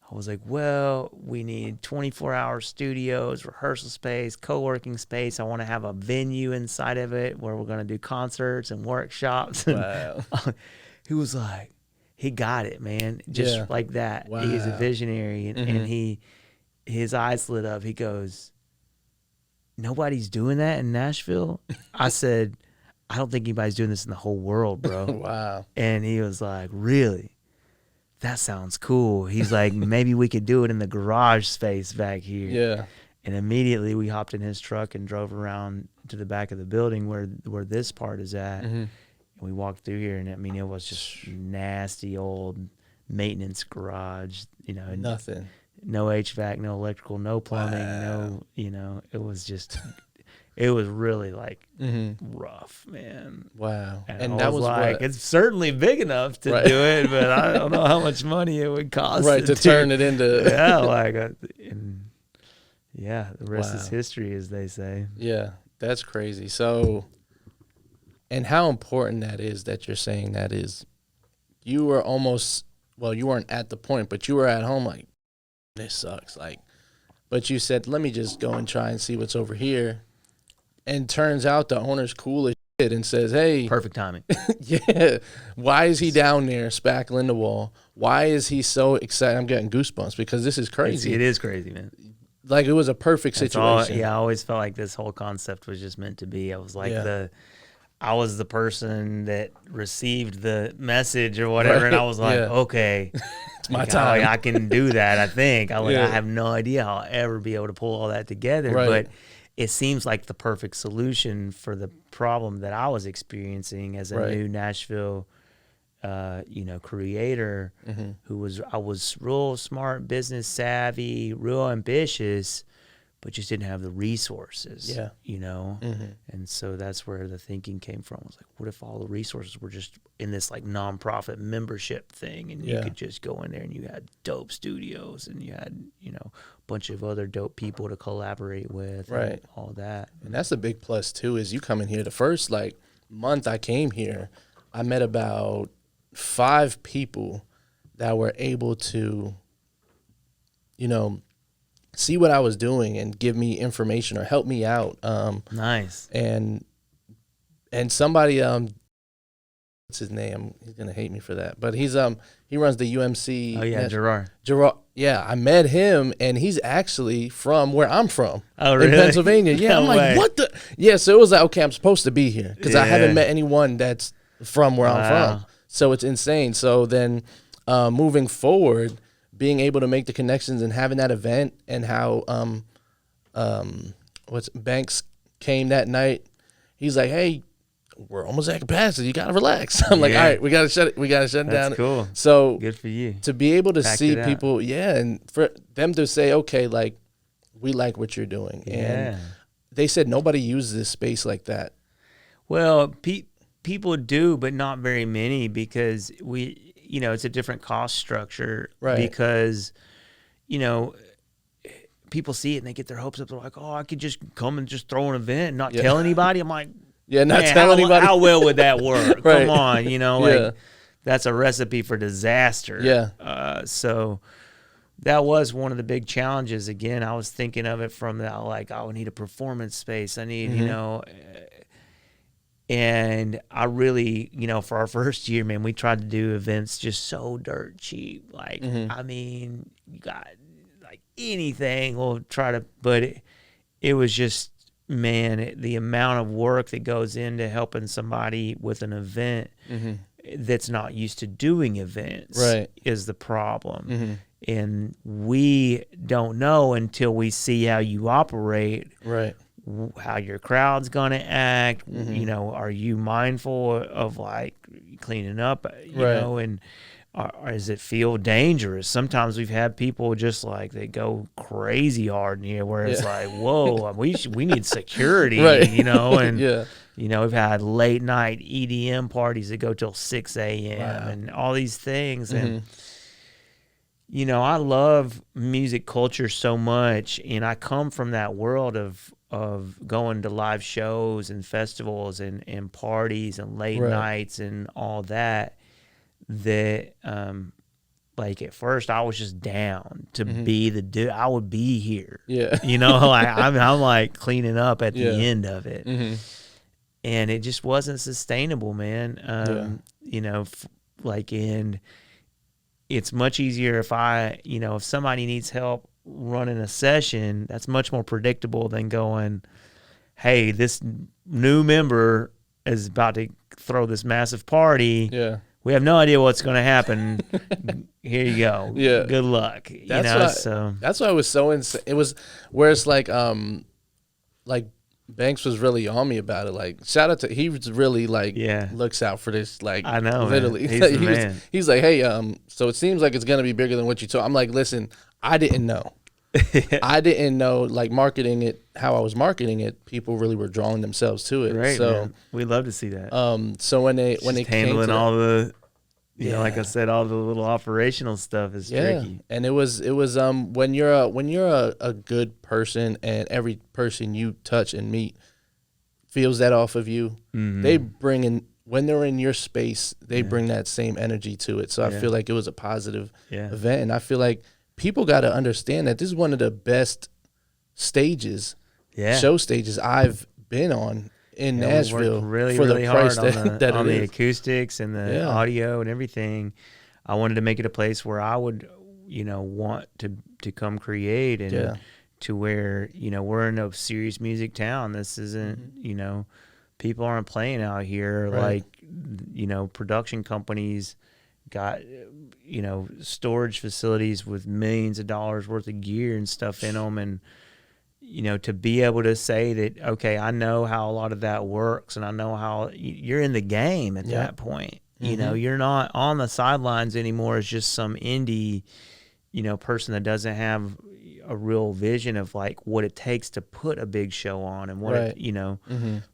I was like, well, we need 24-hour studios, rehearsal space, co-working space. I want to have a venue inside of it where we're going to do concerts and workshops. Wow. He was like, he got it, man, just like that. Wow. He's a visionary, and his eyes lit up. He goes, nobody's doing that in Nashville? I said, I don't think anybody's doing this in the whole world, bro. Wow. And he was like, really? That sounds cool. He's like, maybe we could do it in the garage space back here. Yeah. And immediately we hopped in his truck and drove around to the back of the building where this part is at. Mm-hmm. And we walked through here, and it was just nasty old maintenance garage, Nothing. No HVAC, no electrical, no plumbing, no, it was just, it was really like rough, man. Wow. And that was like, it's certainly big enough to do it, but I don't know how much money it would cost. Right, to turn it into. The rest is history, as they say. Yeah, that's crazy. So, and how important that is that you're saying that is, you were almost, well, you weren't at the point, but you were at home like, this sucks. Like, but you said, let me just go and try and see what's over here. And turns out the owner's cool as shit and says, hey. Perfect timing. Yeah. Why is he down there spackling the wall? Why is he so excited? I'm getting goosebumps because this is crazy. It is crazy, man. Like, it was a perfect situation. I always felt like this whole concept was just meant to be. I was like I was the person that received the message or whatever, and I was like, okay, it's my time. I can do that, I think. I have no idea how I'll ever be able to pull all that together, but it seems like the perfect solution for the problem that I was experiencing as a new Nashville creator who I was real smart, business savvy, real ambitious, but just didn't have the resources, And so that's where the thinking came from. I was like, what if all the resources were just in this like nonprofit membership thing, and you could just go in there and you had dope studios and you had, a bunch of other dope people to collaborate with, and all that. And that's a big plus too, is you come in here the first month I came here, I met about 5 people that were able to, see what I was doing and give me information or help me out. Nice. And somebody, what's his name? He's gonna hate me for that, but he runs the UMC. Oh yeah, Gerard. Yeah, I met him, and he's actually from where I'm from. Oh really? In Pennsylvania. Yeah, No I'm like, way. what the? Yeah, so it was like, okay, I'm supposed to be here because I haven't met anyone that's from where I'm from. So it's insane. So then, moving forward, being able to make the connections and having that event, and how Banks came that night. He's like, hey, we're almost at capacity. You gotta relax. I'm like, all right, we gotta shut it down. That's cool. So good for you to be able to Packed see people, and for them to say, okay, like, we like what you're doing. And they said nobody uses this space like that. Well, people do, but not very many, because it's a different cost structure, because, people see it and they get their hopes up. They're like, oh, I could just come and just throw an event and not tell anybody. I'm like, not tell anybody. How well would that work? Come on, that's a recipe for disaster. Yeah. So that was one of the big challenges. Again, I was thinking of it from that, like, I would need a performance space. I need, and I really, for our first year, man, we tried to do events just so dirt cheap. Like, I mean, you got like anything, we'll try to, but it was just, man, the amount of work that goes into helping somebody with an event that's not used to doing events is the problem. And we don't know until we see how you operate, how your crowd's going to act. Are you mindful of like cleaning up, you know, and does it feel dangerous? Sometimes we've had people just like they go crazy hard in here, where it's like, whoa, we need security, right. you know, and yeah. you know, we've had late night EDM parties that go till 6 a.m. Wow. and all these things, and you know, I love music culture so much, and I come from that world of going to live shows and festivals and parties and late nights and all that. Like at first I was just down to be the dude. I would be here. Yeah. You know, like I'm like cleaning up at the end of it. And it just wasn't sustainable, man. You know, and it's much easier if if somebody needs help running a session, that's much more predictable than going, hey, this new member is about to throw this massive party. Yeah. We have no idea what's going to happen. Here you go. Yeah. Good luck. That's why it was so insane. It was where it's like Banks was really on me about it. Like, shout out to, he was really like, looks out for this. Like, I know, literally. He's the man. He's like, hey, so it seems like it's going to be bigger than what you told. I'm like, listen, I didn't know. I didn't know, like, marketing it, how I was marketing it, people really were drawing themselves to it. Right, so man. We love to see that. So when they came handling all the, you know, like I said, all the little operational stuff is tricky. And it was when you're a good person and every person you touch and meet feels that off of you, they bring in, when they're in your space, they bring that same energy to it. So I feel like it was a positive event, and I feel like people got to understand that this is one of the best stages, show stages I've been on in Nashville. Really hard on the acoustics and the audio and everything. I wanted to make it a place where I would, you know, want to come create, and to where, you know, we're in a serious music town. This isn't, you know, people aren't playing out here like, you know, production companies got, you know, storage facilities with millions of dollars worth of gear and stuff in them. And, you know, to be able to say that, okay, I know how a lot of that works, and I know how you're in the game at that point. You know, you're not on the sidelines anymore as just some indie, you know, person that doesn't have a real vision of like what it takes to put a big show on, and what it, you know,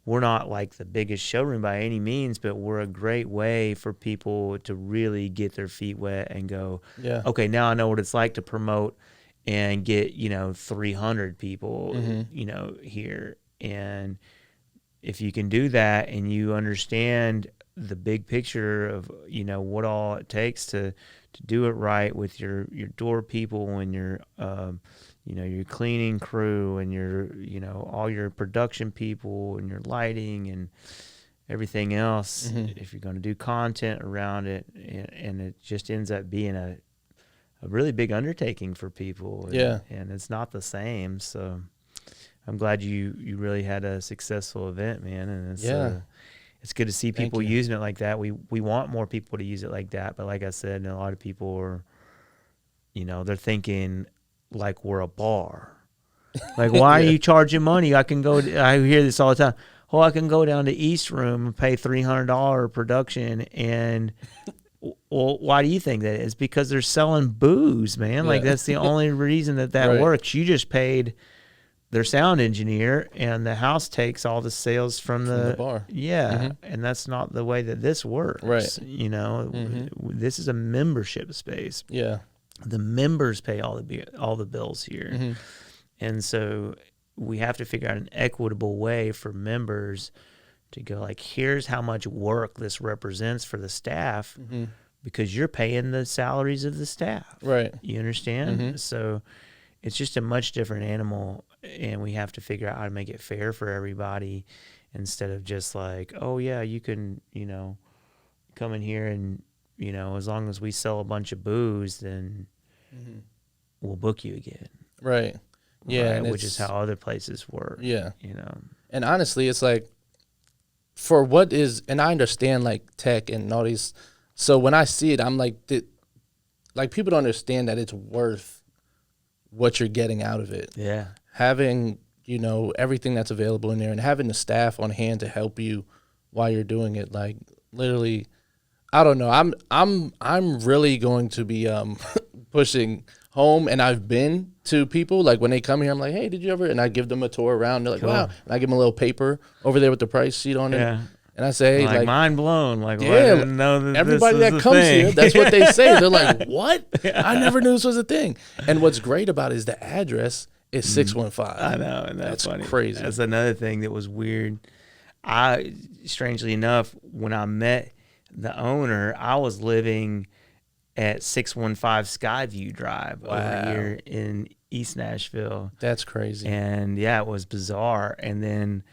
we're not like the biggest showroom by any means, but we're a great way for people to really get their feet wet and go, okay, now I know what it's like to promote and get, you know, 300 people, you know, here. And if you can do that and you understand the big picture of, you know, what all it takes to do it right with your door people and your, you know, your cleaning crew and your, you know, all your production people and your lighting and everything else, if you're going to do content around it, and it just ends up being a really big undertaking for people. And it's not the same. So I'm glad you really had a successful event, man. And it's good to see people using it like that. We want more people to use it like that. But like I said, a lot of people are, you know, they're thinking like we're a bar. Like, why are you charging money? I hear this all the time. Oh, I can go down to East Room and pay $300 production. And well, why do you think that is? Because they're selling booze, man. Like, that's the only reason that works. You just paid their sound engineer, and the house takes all the sales from the bar. And that's not the way that this works. Right. You know, this is a membership space. Yeah. The members pay all the bills here. And so we have to figure out an equitable way for members to go like, here's how much work this represents for the staff, because you're paying the salaries of the staff. Right. You understand? So it's just a much different animal, and we have to figure out how to make it fair for everybody, instead of just like, oh yeah, you can, you know, come in here and, you know, as long as we sell a bunch of booze, then we'll book you again. Right. Yeah. Right? Which is how other places work. Yeah. You know. And honestly, it's like, for what is, and I understand like tech and all these, so when I see it, I'm like, like people don't understand that it's worth what you're getting out of it. Yeah. Having, you know, everything that's available in there, and having the staff on hand to help you while you're doing it. Like, literally, I don't know. I'm really going to be pushing home, and I've been to people like when they come here, I'm like, hey, did you ever? And I give them a tour around. They're like, wow. And I give them a little paper over there with the price sheet on it. Yeah. And I say, hey, like mind blown. Like, yeah, well, I didn't know that everybody this that was a comes thing. here, that's what they say. They're like, what? I never knew this was a thing. And what's great about it is the address is 615. I know, and that's funny. Crazy. That's another thing that was weird. Strangely enough, when I met the owner, I was living at 615 Skyview Drive over here in East Nashville. That's crazy. And yeah, it was bizarre. And then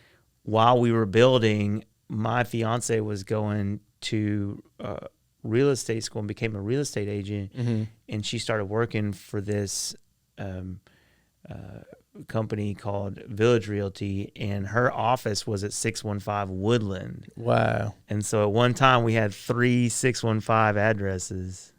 while we were building, my fiance was going to real estate school and became a real estate agent. Mm-hmm. And she started working for this company called Village Realty, and her office was at 615 Woodland. Wow. And so at one time we had 3 615 addresses.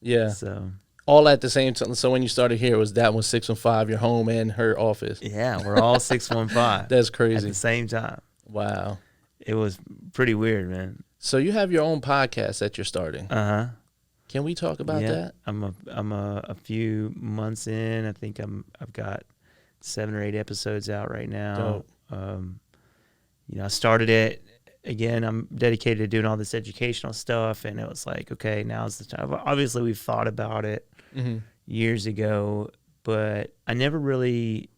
Yeah. So all at the same time. So when you started here, was that one 615, your home and her office? Yeah, we're all 615. That's crazy. At the same time. Wow. It was pretty weird, man. So you have your own podcast that you're starting. Uh-huh. Can we talk about that? I'm a few months in. I think I've got 7 or 8 episodes out right now. I started it again. I'm dedicated to doing all this educational stuff, and it was like, okay, now's the time. Obviously, we've thought about it years ago, but I never really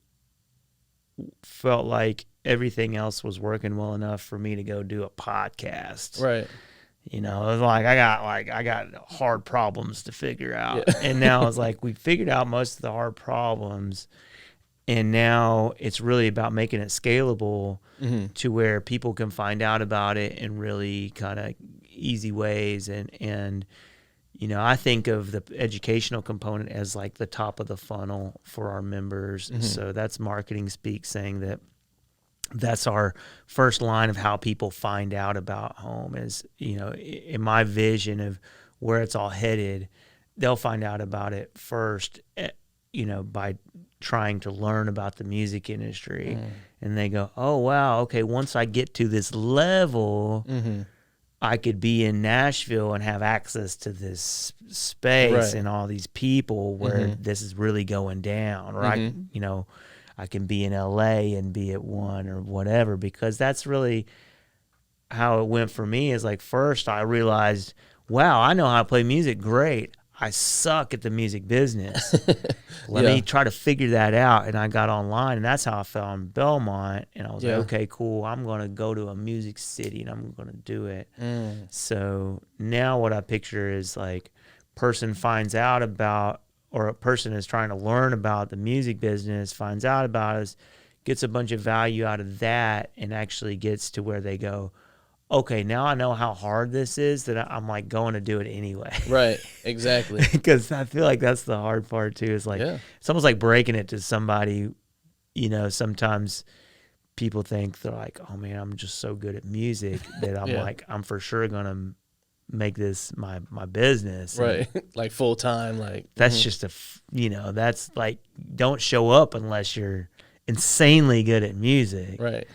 felt like everything else was working well enough for me to go do a podcast. Right. It was like I got hard problems to figure out. Yeah. And now it's like we figured out most of the hard problems, and now it's really about making it scalable to where people can find out about it in really kind of easy ways. And I think of the educational component as like the top of the funnel for our members. So that's marketing speak, saying that that's our first line of how people find out about home is, in my vision of where it's all headed, they'll find out about it first, by trying to learn about the music industry. And they go, oh, wow, okay, once I get to this level, I could be in Nashville and have access to this space and all these people where this is really going down. Or I can be in LA and be at one or whatever, because that's really how it went for me. Is like, first I realized, wow, I know how to play music great. I suck at the music business. Let me try to figure that out. And I got online, and that's how I found Belmont. And I was like, okay, cool. I'm going to go to a music city and I'm going to do it. So now what I picture is like person finds out about, or a person is trying to learn about the music business, finds out about us, gets a bunch of value out of that, and actually gets to where they go, okay, now I know how hard this is, that I'm like going to do it anyway. Right, exactly. Because I feel like that's the hard part too. Is like it's almost like breaking it to somebody. Sometimes people think they're like, oh man, I'm just so good at music that I'm like, I'm for sure gonna make this my business, right? Like full time. Like that's just that's like, don't show up unless you're insanely good at music, right?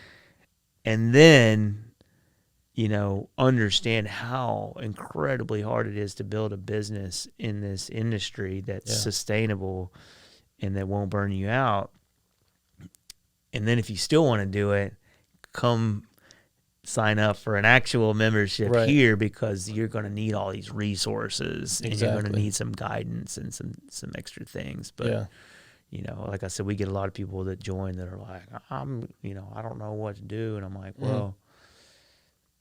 And then understand how incredibly hard it is to build a business in this industry that's sustainable and that won't burn you out. And then if you still want to do it, come sign up for an actual membership here, because you're going to need all these resources and you're going to need some guidance and some extra things. But like I said, we get a lot of people that join that are like, I don't know what to do. And I'm like, well,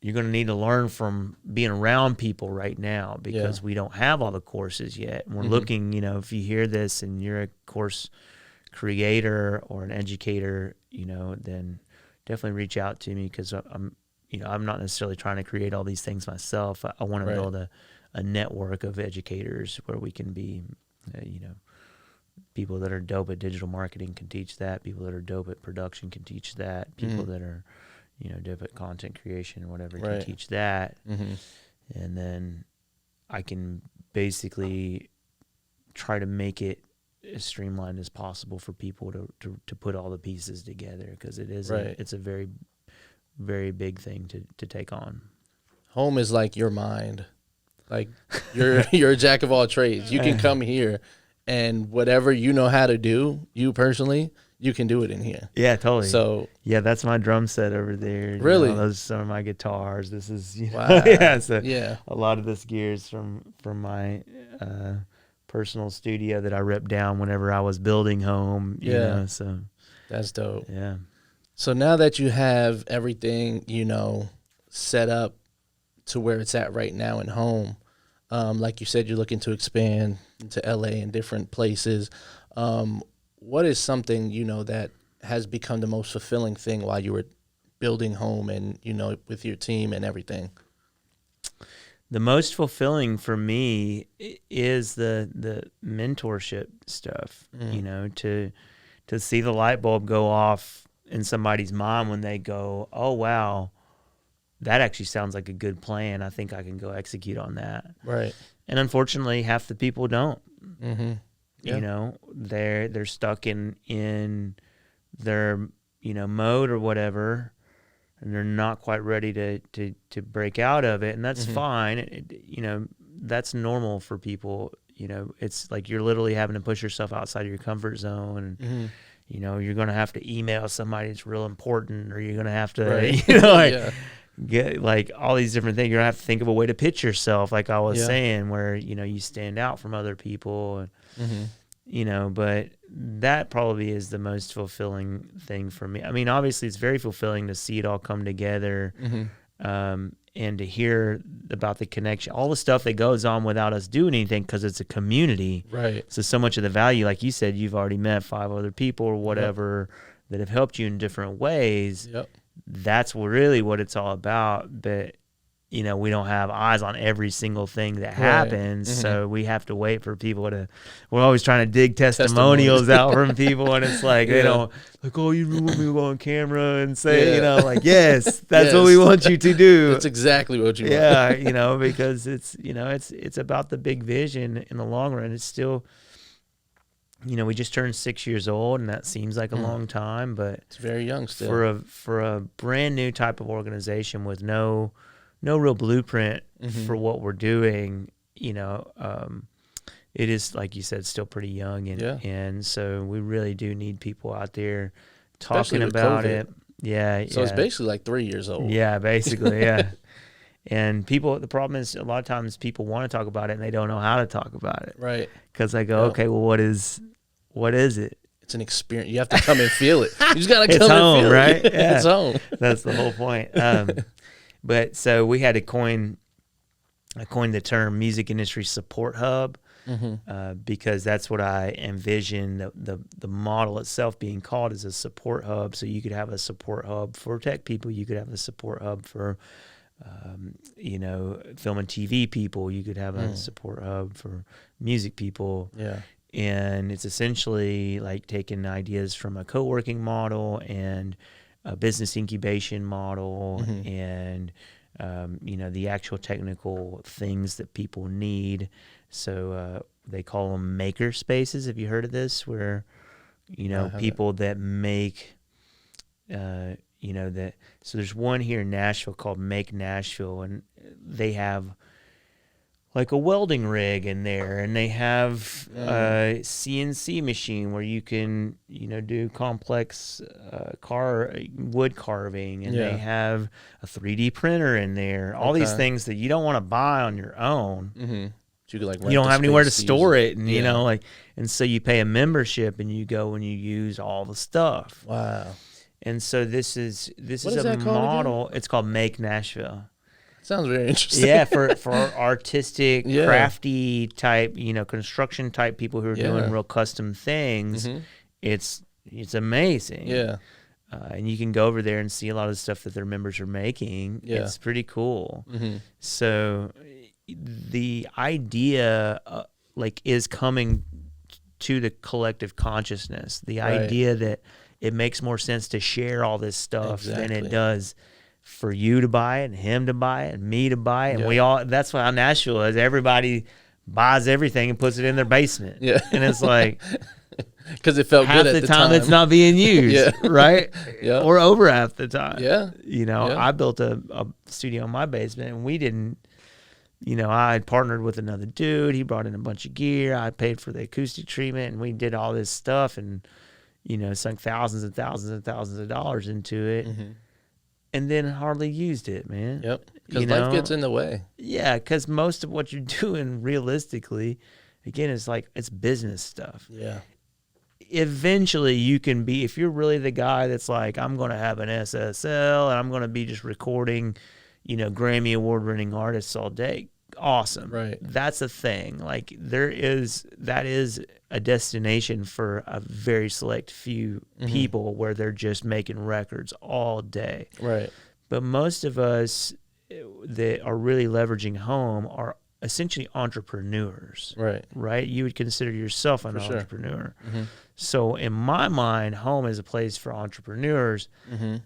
you're going to need to learn from being around people right now, because we don't have all the courses yet. And we're looking, if you hear this and you're a course creator or an educator, then definitely reach out to me, because I'm not necessarily trying to create all these things myself. I want to build a network of educators where we can be, people that are dope at digital marketing can teach that. People that are dope at production can teach that. People that are, dope at content creation or whatever can teach that. And then I can basically try to make it as streamlined as possible for people to put all the pieces together, because it is it's a very, very big thing to take on. Home is like your mind. Like you're a jack of all trades. You can come here and whatever you know how to do, you personally, you can do it in here. Yeah, totally. So yeah, that's my drum set over there. Really? Those are some of my guitars. This is wow. Yeah. So yeah. a lot of this gear is from my personal studio that I ripped down whenever I was building home. You know, so that's dope. Yeah. So now that you have everything, set up to where it's at right now in home, like you said, you're looking to expand into LA and different places. What is something, that has become the most fulfilling thing while you were building home and, with your team and everything? The most fulfilling for me is the mentorship stuff, to see the light bulb go off in somebody's mind when they go, oh, wow, that actually sounds like a good plan. I think I can go execute on that. Right. And unfortunately, half the people don't. Mm-hmm. Yeah. They're stuck in their, mode or whatever, and they're not quite ready to break out of it. And that's fine. That's normal for people. It's like you're literally having to push yourself outside of your comfort zone. And, you're going to have to email somebody that's real important, or you're going to have to, get like all these different things. You're going to have to think of a way to pitch yourself, like I was saying, where, you stand out from other people. And, but that probably is the most fulfilling thing for me. I mean, obviously it's very fulfilling to see it all come together, and to hear about the connection, all the stuff that goes on without us doing anything, because it's a community. Right. So much of the value, like you said, you've already met 5 other people or whatever that have helped you in different ways. Yep. That's really what it's all about. But, we don't have eyes on every single thing that happens. So we have to wait for people we're always trying to dig testimonials out from people. And it's like, they don't, like, oh, you want me to go on camera and say, yes, that's what we want you to do. That's exactly what you want. Yeah, because it's, it's about the big vision in the long run. It's still, we just turned 6 years old, and that seems like a long time, but it's very young still. For a brand new type of organization with no real blueprint for what we're doing, it is, like you said, still pretty young. And so we really do need people out there talking about it. Yeah. So it's basically like 3 years old. Yeah, basically. Yeah. And the problem is a lot of times people want to talk about it and they don't know how to talk about it. Right. Because they go, okay, well, what is it? It's an experience. You have to come and feel it. You just got to come home, and feel right? it. Yeah. It's home. That's the whole point. But so we had to I coined the term music industry support hub, because that's what I envision the model itself being called as a support hub. So you could have a support hub for tech people. You could have a support hub for, film and TV people. You could have a support hub for music people. Yeah. And it's essentially like taking ideas from a co-working model and a business incubation model and the actual technical things that people need. So they call them maker spaces. Have you heard of this? Where, people that make, so there's one here in Nashville called Make Nashville, and they have like a welding rig in there, and they have a CNC machine where you can, do complex wood carving, and they have a 3D printer in there. All these things that you don't want to buy on your own. Mm-hmm. You could you don't have anywhere to store it, and and so you pay a membership, and you go and you use all the stuff. Wow! And so this is a model. It's called Make Nashville. Sounds very interesting. Yeah, for artistic, crafty type, construction type people who are doing real custom things. It's amazing. Yeah. And you can go over there and see a lot of the stuff that their members are making. Yeah. It's pretty cool. So the idea is coming to the collective consciousness. The idea that it makes more sense to share all this stuff than it does for you to buy it and him to buy it and me to buy it. And we all, that's how Nashville is. Everybody buys everything and puts it in their basement. Yeah. And it's like, because it felt good at the time. It's not being used, right? Yeah. Or over half the time. Yeah. I built a studio in my basement, and we didn't, I had partnered with another dude. He brought in a bunch of gear. I paid for the acoustic treatment, and we did all this stuff and, sunk thousands and thousands and thousands of dollars into it, and then hardly used it, man. Yep, because life gets in the way. Yeah, because most of what you're doing realistically, again, it's business stuff. Yeah. Eventually you can be, if you're really the guy that's like, I'm going to have an SSL and I'm going to be just recording, Grammy award winning artists all day. Awesome. Right. That's a thing. Like that is a destination for a very select few people where they're just making records all day. Right. But most of us that are really leveraging home are essentially entrepreneurs. Right. You would consider yourself an entrepreneur. Sure. So in my mind, home is a place for entrepreneurs,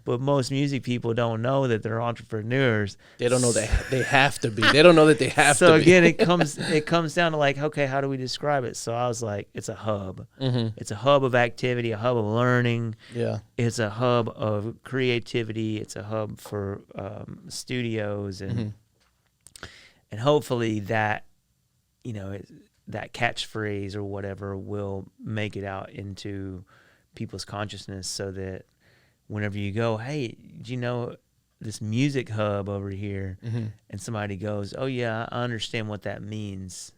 but most music people don't know that they're entrepreneurs. They don't know that they have to be. They don't know that they have to be. So again, it comes down to like, okay, how do we describe it? So I was like, it's a hub. It's a hub of activity, a hub of learning. Yeah. It's a hub of creativity. It's a hub for studios and hopefully that, that catchphrase or whatever will make it out into people's consciousness so that whenever you go, hey, do you know this music hub over here? And somebody goes, oh, yeah, I understand what that means.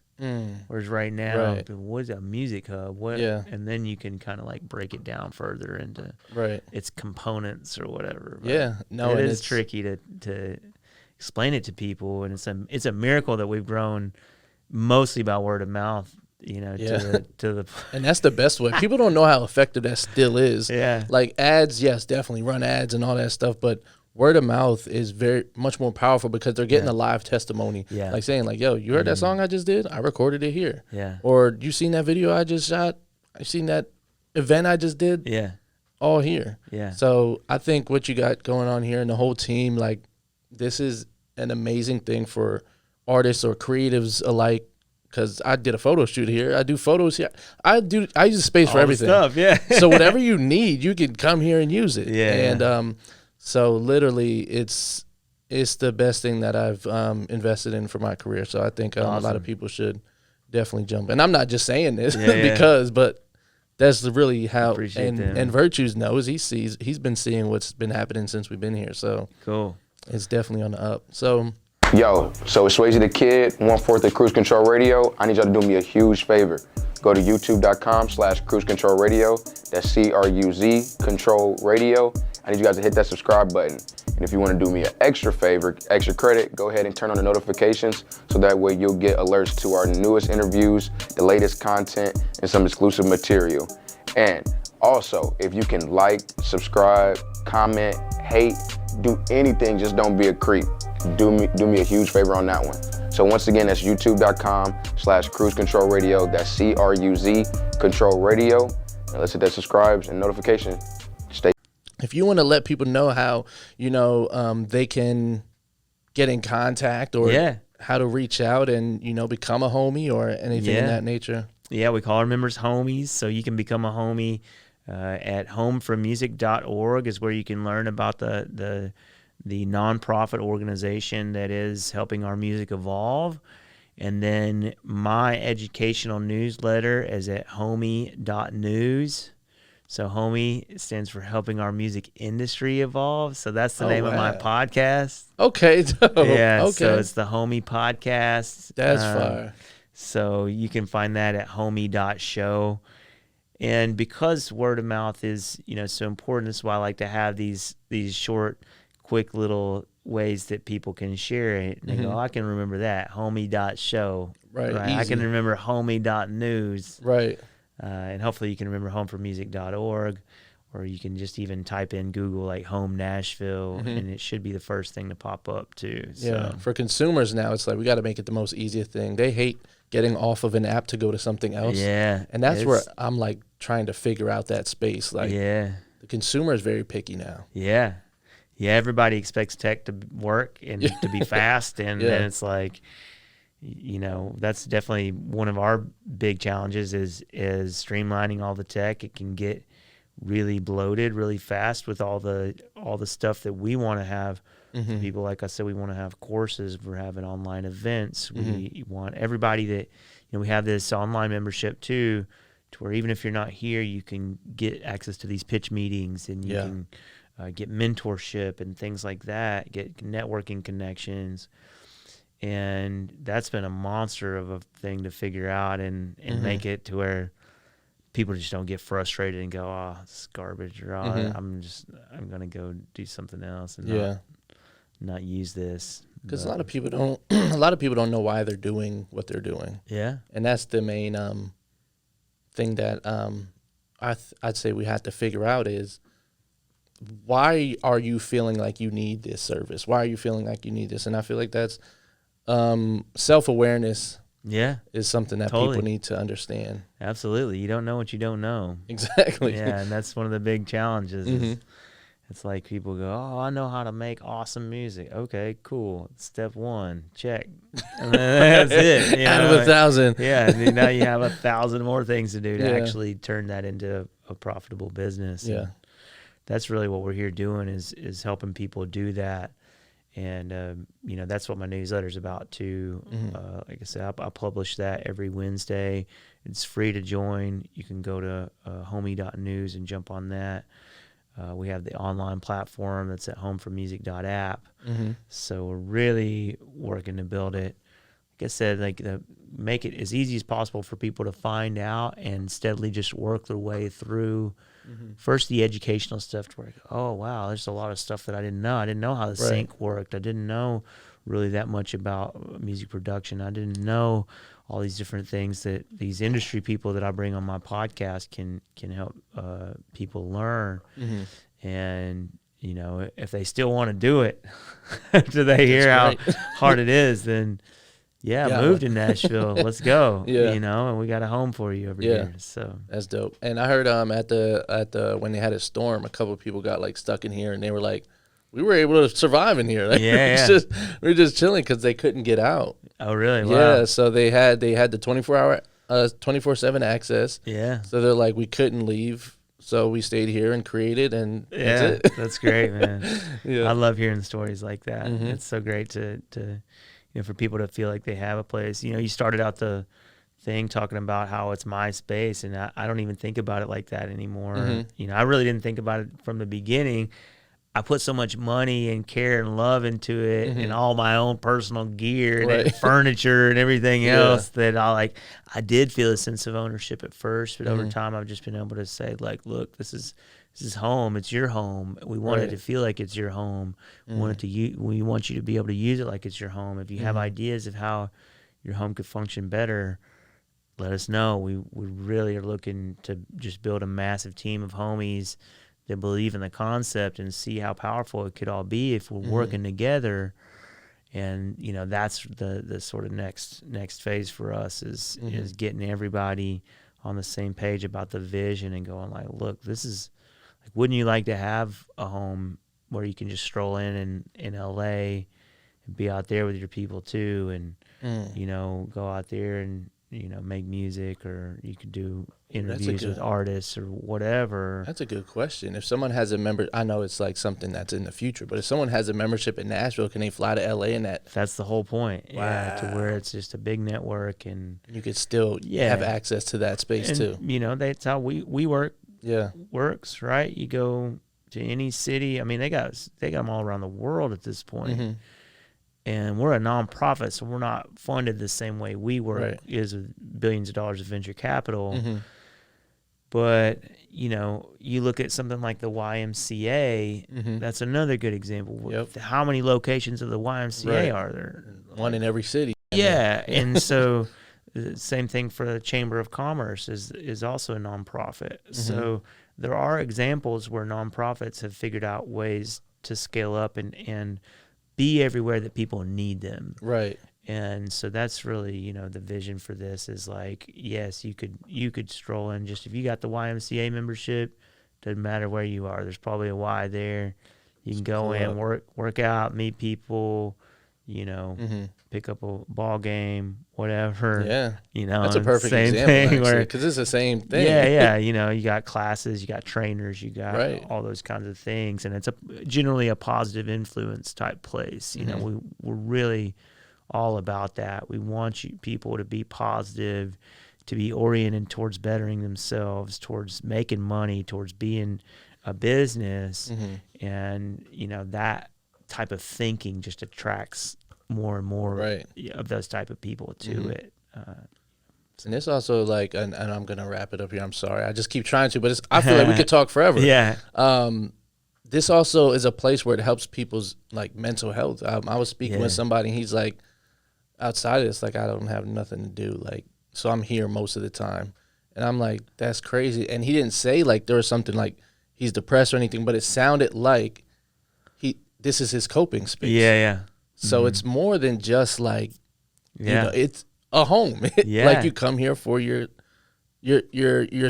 Whereas right now, what is a music hub? What? Yeah. And then you can kind of like break it down further into its components or whatever. But it is tricky to explain it to people, and it's a miracle that we've grown mostly by word of mouth, to the and that's the best way. People don't know how effective that still is. Yeah. Like ads, yes, definitely run ads and all that stuff, but word of mouth is very much more powerful because they're getting a live testimony. Yeah. Like saying like, yo, you heard that song I just did? I recorded it here. Yeah. Or you seen that video I just shot? I seen that event I just did? Yeah. All here. Yeah. So I think what you got going on here and the whole team, like this is an amazing thing for artists or creatives alike, because I did a photo shoot here. I do photos here. I use the space for everything. Stuff, yeah. So whatever you need, you can come here and use it. Yeah. And so literally, it's the best thing that I've invested in for my career. So I think a lot of people should definitely jump. And I'm not just saying this but that's really how. And Virtues knows he's been seeing what's been happening since we've been here. So cool. It's definitely on the up. So. Yo, so it's Swayze the Kid, 1/4 of Cruz Control Radio. I need y'all to do me a huge favor. Go to youtube.com/Cruz Control Radio. That's CRUZ Control Radio. I need you guys to hit that subscribe button. And if you want to do me an extra favor, extra credit, go ahead and turn on the notifications so that way you'll get alerts to our newest interviews, the latest content, and some exclusive material. And also, if you can like, subscribe, comment, hate, do anything, just don't be a creep. Do me a huge favor on that one. So once again, that's youtube.com/Cruz Control Radio. That's CRUZ Control Radio. And let's hit that subscribes and notification. Stay. If you want to let people know how, they can get in contact or how to reach out and, become a homie or anything in that nature. Yeah, we call our members homies. So you can become a homie at homefrommusic.org is where you can learn about the nonprofit organization that is helping our music evolve. And then my educational newsletter is at homie.news. So homie stands for helping our music industry evolve. So that's the name of my podcast. Okay. Yeah. Okay. So it's the Homie Podcast. That's fire. So you can find that at homie.show. And because word of mouth is, so important, that's why I like to have these short, quick little ways that people can share it. And they go, I can remember that, homie.show. Right. I can remember homie.news. Right. And hopefully you can remember homefrommusic.org, or you can just even type in Google like Home Nashville, and it should be the first thing to pop up too. Yeah. For consumers now, it's like we got to make it the most easiest thing. They hate getting off of an app to go to something else. Yeah. And that's where I'm like trying to figure out that space. Like the consumer is very picky now. Yeah. Yeah, everybody expects tech to work and to be fast, and then it's like, that's definitely one of our big challenges is streamlining all the tech. It can get really bloated really fast with all the stuff that we want to have For people, like I said, we want to have courses. We're having online events. We want everybody that, we have this online membership too, to where even if you're not here, you can get access to these pitch meetings, and you can get mentorship and things like that, get networking connections. And that's been a monster of a thing to figure out and make it to where people just don't get frustrated and go, oh, it's garbage, or I'm going to go do something else and not use this. Because a lot of people don't know why they're doing what they're doing. Yeah. And that's the main thing that I'd say we have to figure out is, why are you feeling like you need this service? Why are you feeling like you need this? And I feel like that's self-awareness is something that people need to understand. Absolutely. You don't know what you don't know. Exactly. Yeah, and that's one of the big challenges. It's like people go, oh, I know how to make awesome music. Okay, cool. Step one, check. And that's it. Out of 1,000. Yeah, and now you have 1,000 more things to do to actually turn that into a profitable business. Yeah. And that's really what we're here doing is helping people do that. And, that's what my newsletter's about too. Like I said, I publish that every Wednesday. It's free to join. You can go to homie.news and jump on that. We have the online platform that's at homeformusic.app. So we're really working to build it. Like I said, make it as easy as possible for people to find out and steadily just work their way through. First, the educational stuff to where, oh, wow, there's a lot of stuff that I didn't know. I didn't know how the sync worked. I didn't know really that much about music production. I didn't know all these different things that these industry people that I bring on my podcast can help people learn. And, if they still want to do it after they hear how hard it is, then move to Nashville. Let's go. And we got a home for you over here. So that's dope. And I heard at the when they had a storm, a couple of people got stuck in here, and they were like, we were able to survive in here. We're just chilling because they couldn't get out. Oh, really? Wow. Yeah. So they had the 24-hour 24/7 access. Yeah. So they're like, we couldn't leave. So we stayed here and created, and that's it. That's great, man. I love hearing stories like that. It's so great to for people to feel like they have a place. You started out the thing talking about how it's my space, and I don't even think about it like that anymore. I really didn't think about it from the beginning. I put so much money and care and love into it, and all my own personal gear and furniture and everything else that I did feel a sense of ownership at first, but over time I've just been able to say, look, this is home. It's your home. We want it to feel like it's your home. We want you to be able to use it like it's your home. If you have ideas of how your home could function better, let us know. We really are looking to just build a massive team of homies that believe in the concept and see how powerful it could all be if we're working together. And that's the sort of next phase for us is getting everybody on the same page about the vision and going look, this is wouldn't you like to have a home where you can just stroll in LA and be out there with your people too, and go out there and make music, or you could do interviews with artists or whatever. That's a good question. If someone has a member, I know it's something that's in the future, but if someone has a membership in Nashville, can they fly to LA and that? That's the whole point. Wow. Yeah, to where it's just a big network, and you could still have access to that space too. That's how we work. Yeah, works, right? You go to any city. I mean, they got them all around the world at this point. And we're a nonprofit, so we're not funded the same way we work is with billions of dollars of venture capital. But you look at something like the YMCA. That's another good example. How many locations of the YMCA are there? One in every city. Yeah, and so the same thing for the Chamber of Commerce is also a nonprofit. So there are examples where nonprofits have figured out ways to scale up and be everywhere that people need them. Right. And so that's really, the vision for this is yes, you could stroll in just if you got the YMCA membership, doesn't matter where you are. There's probably a Y there. You can go in, work out, meet people, pick up a ball game, whatever. Yeah. That's a perfect same example, thing because it's the same thing. Yeah. You got classes, you got trainers, you got all those kinds of things, and it's generally a positive influence type place. We're really all about that. We want people to be positive, to be oriented towards bettering themselves, towards making money, towards being a business, and that type of thinking just attracts more and more of those type of people to it. And it's also like, and I'm gonna wrap it up here. I'm sorry, I just keep trying to, but I feel like we could talk forever. Yeah. This also is a place where it helps people's like mental health. I was speaking with somebody, and he's like, outside of this, like, I don't have nothing to do, like, so I'm here most of the time, and I'm like, that's crazy. And he didn't say like there was something like he's depressed or anything, but it sounded like this is his coping space. Yeah. So it's more than just like, it's a home. Like you come here for your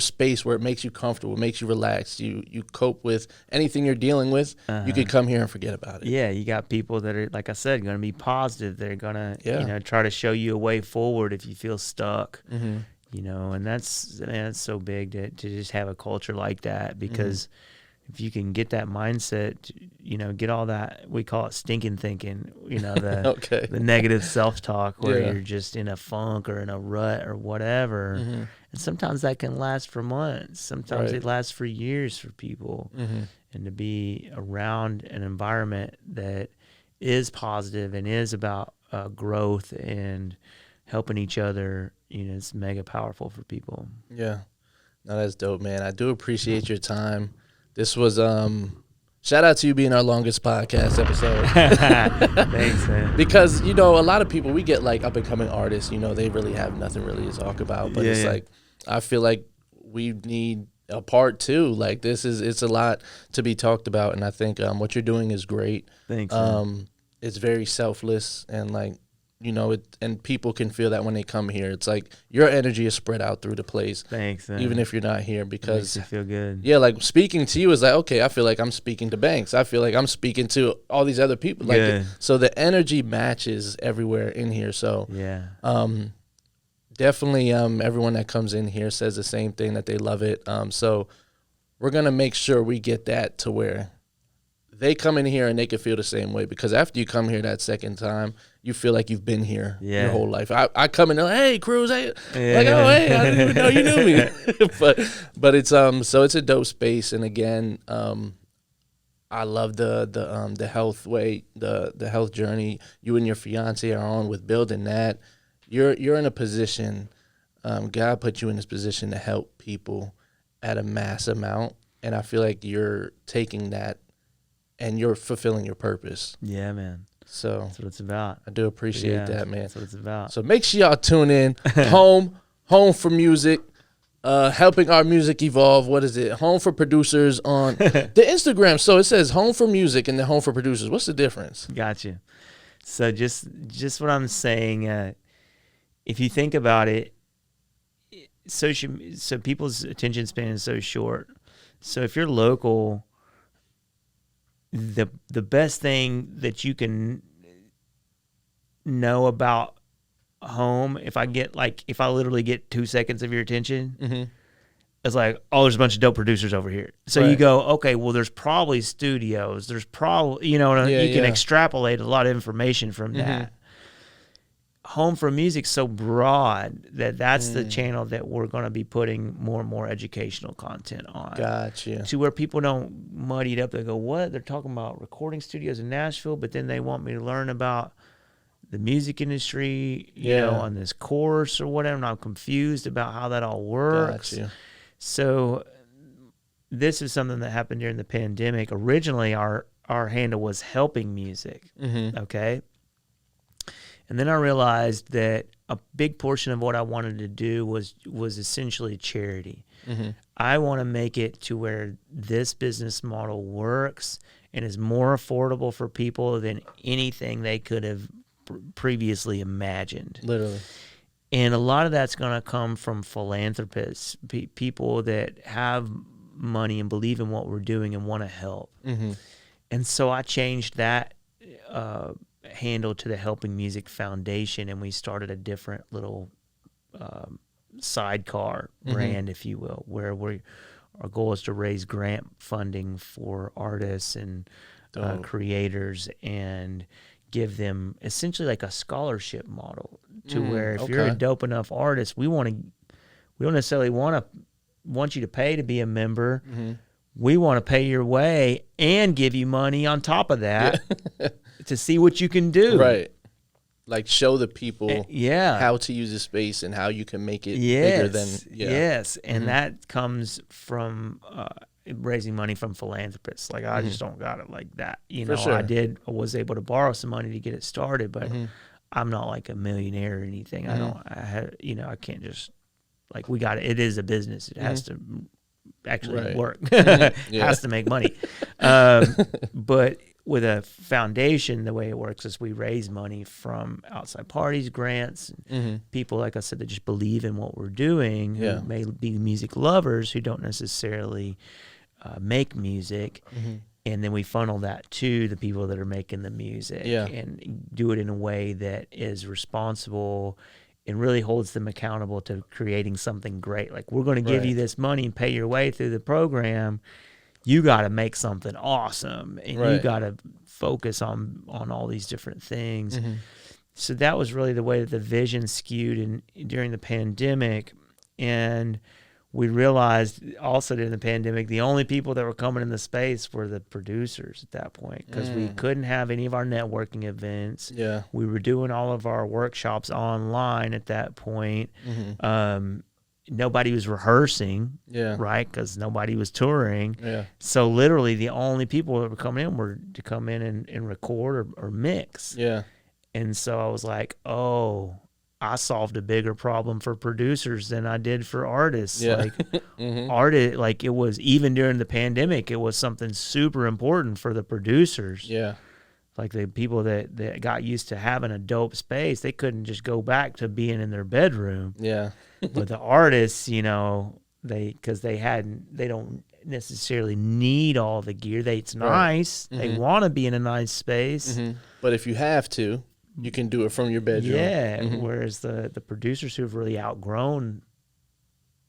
space where it makes you comfortable, it makes you relaxed. You cope with anything you're dealing with. You could come here and forget about it. Yeah, you got people that are, like I said, going to be positive. They're going to, try to show you a way forward if you feel stuck. And that's so big to just have a culture like that, because if you can get that mindset, get all that, we call it stinking thinking, the negative self-talk where you're just in a funk or in a rut or whatever. And sometimes that can last for months. Sometimes it lasts for years for people. And to be around an environment that is positive and is about growth and helping each other, it's mega powerful for people. Yeah. No, that's dope, man. I do appreciate your time. This was shout out to you being our longest podcast episode. Thanks, man. Because a lot of people, we get like up and coming artists, they really have nothing really to talk about, but it's like, I feel like we need a part 2. Like it's a lot to be talked about, and I think what you're doing is great. Thanks. Man. It's very selfless, and like and people can feel that when they come here. It's like your energy is spread out through the place. Thanks, man. Even if you're not here, because it makes you feel good. Yeah, like speaking to you is like, okay, I feel like I'm speaking to Banks. I feel like I'm speaking to all these other people. Like, so the energy matches everywhere in here. So definitely everyone that comes in here says the same thing, that they love it. So we're gonna make sure we get that to where they come in here and they can feel the same way, because after you come here that second time, you feel like you've been here your whole life. I come in and hey, Cruz, hey, like, oh, hey, I didn't even know you knew me. but it's so it's a dope space, and again, I love the health way, the health journey you and your fiance are on with building that. You're in a position, God put you in this position to help people at a mass amount, and I feel like you're taking that and you're fulfilling your purpose. Yeah, man. So that's what it's about. I do appreciate that, man. That's what it's about. So make sure y'all tune in. Home for music, helping our music evolve. What is it? Home for producers on the Instagram. So it says Home for Music and then Home for Producers. What's the difference? Gotcha. So just what I'm saying. If you think about it, so people's attention span is so short. So if you're local, the best thing that you can know about home, if I literally get 2 seconds of your attention, it's like, oh, there's a bunch of dope producers over here. So you go, okay, well, there's probably studios. There's probably, you can extrapolate a lot of information from that. Home for Music's so broad that's the channel that we're going to be putting more and more educational content on. Gotcha. To where people don't muddy it up. They go, what? They're talking about recording studios in Nashville, but then they want me to learn about the music industry, you know, on this course or whatever, and I'm confused about how that all works. Gotcha. So this is something that happened during the pandemic. Originally, our handle was Helping Music, okay? And then I realized that a big portion of what I wanted to do was essentially charity. I want to make it to where this business model works and is more affordable for people than anything they could have previously imagined. Literally. And a lot of that's going to come from philanthropists, people that have money and believe in what we're doing and want to help. And so I changed that handle to the Helping Music Foundation, and we started a different little sidecar brand, if you will, where our goal is to raise grant funding for artists and creators and give them essentially like a scholarship model to where if you're a dope enough artist, we don't necessarily want you to pay to be a member. We want to pay your way and give you money on top of that to see what you can do. Right. Like show the people how to use the space and how you can make it bigger than. Yes. And that comes from raising money from philanthropists. Like I just don't got it like that. You know, sure. I was able to borrow some money to get it started, but I'm not like a millionaire or anything. I can't just like it is a business. It has to actually work. Has to make money. But with a foundation, the way it works is we raise money from outside parties, grants, people, like I said, that just believe in what we're doing, who may be music lovers who don't necessarily make music. And then we funnel that to the people that are making the music and do it in a way that is responsible and really holds them accountable to creating something great. Like, we're going to give you this money and pay your way through the program. You got to make something awesome, and you got to focus on all these different things. So that was really the way that the vision skewed during the pandemic. And we realized also during the pandemic, the only people that were coming in the space were the producers at that point, because we couldn't have any of our networking events. We were doing all of our workshops online at that point. Nobody was rehearsing, right? Because nobody was touring. So literally the only people that were coming in were to come in and record or mix. And so I was like, oh, I solved a bigger problem for producers than I did for artists. Like like it was, even during the pandemic, it was something super important for the producers. Like the people that got used to having a dope space, they couldn't just go back to being in their bedroom. But the artists, because they don't necessarily need all the gear. It's nice. They want to be in a nice space. But if you have to, you can do it from your bedroom. Whereas the producers who've really outgrown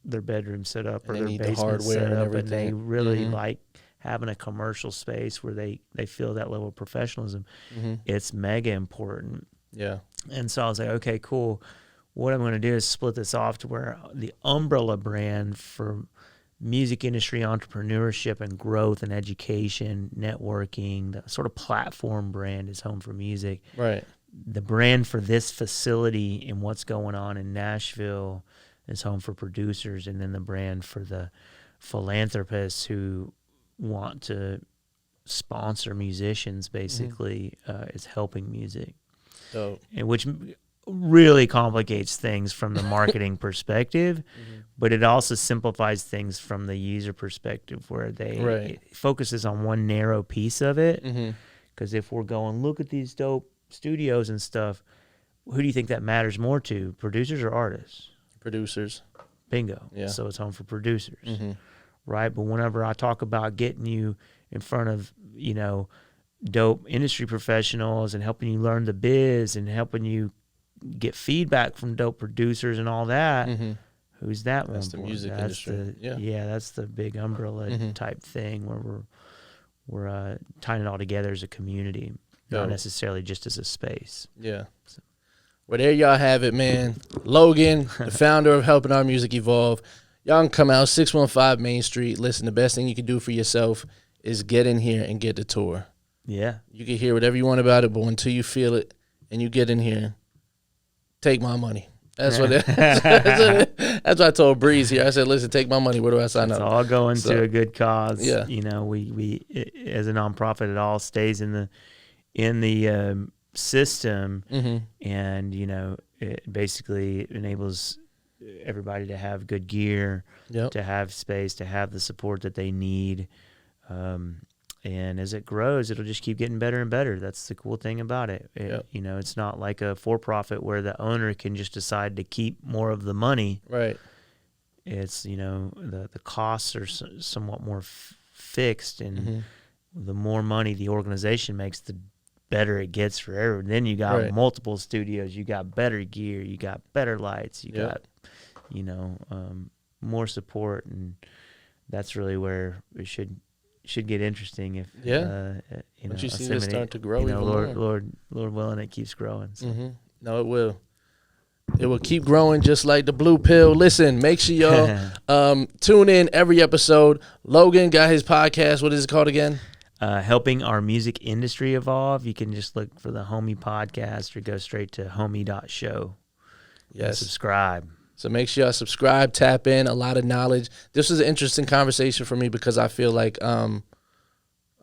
their bedroom setup or their basement setup, and they really like having a commercial space where they feel that level of professionalism, it's mega important. And so I was like, okay, cool. What I'm going to do is split this off to where the umbrella brand for music industry entrepreneurship and growth and education, networking, the sort of platform brand is Home for Music. The brand for this facility and what's going on in Nashville is Home for Producers. And then the brand for the philanthropists who want to sponsor musicians, basically, is Helping Music. And which really complicates things from the marketing perspective, but it also simplifies things from the user perspective, where it focuses on one narrow piece of it. Because if we're going, look at these dope studios and stuff, who do you think that matters more to, producers or artists? Producers. Bingo. So it's Home for Producers, right? But whenever I talk about getting you in front of, dope industry professionals and helping you learn the biz and helping you get feedback from dope producers and all that, who's that one? That's the music industry. That's the big umbrella type thing where we're tying it all together as a community, not necessarily just as a space. Well, there y'all have it, man. Logan, the founder of Helping Our Music Evolve. Y'all can come out 615 Main Street. Listen, the best thing you can do for yourself is get in here and get the tour. You can hear whatever you want about it, but until you feel it and you get in here, take my money. That's what that's what I told Breeze here. I said, listen, take my money. Where do I sign up? It's all going to a good cause. We as a nonprofit, it all stays in the system, and it basically enables everybody to have good gear, to have space, to have the support that they need. And as it grows, it'll just keep getting better and better. That's the cool thing about it. It's not like a for-profit where the owner can just decide to keep more of the money. It's, the costs are somewhat more fixed, and the more money the organization makes, the better it gets for everyone. Then you got Right. multiple studios, you got better gear, you got better lights, you got, more support, and that's really where it should get interesting if Once you see this start to grow, Lord willing, it keeps growing. So. No, it will. It will keep growing just like the blue pill. Listen, make sure y'all tune in every episode. Logan got his podcast. What is it called again? Helping Our Music Industry Evolve. You can just look for the Homie Podcast or go straight to homie.show. Yes. Subscribe. So make sure y'all subscribe, tap in, a lot of knowledge. This was an interesting conversation for me because I feel like I'm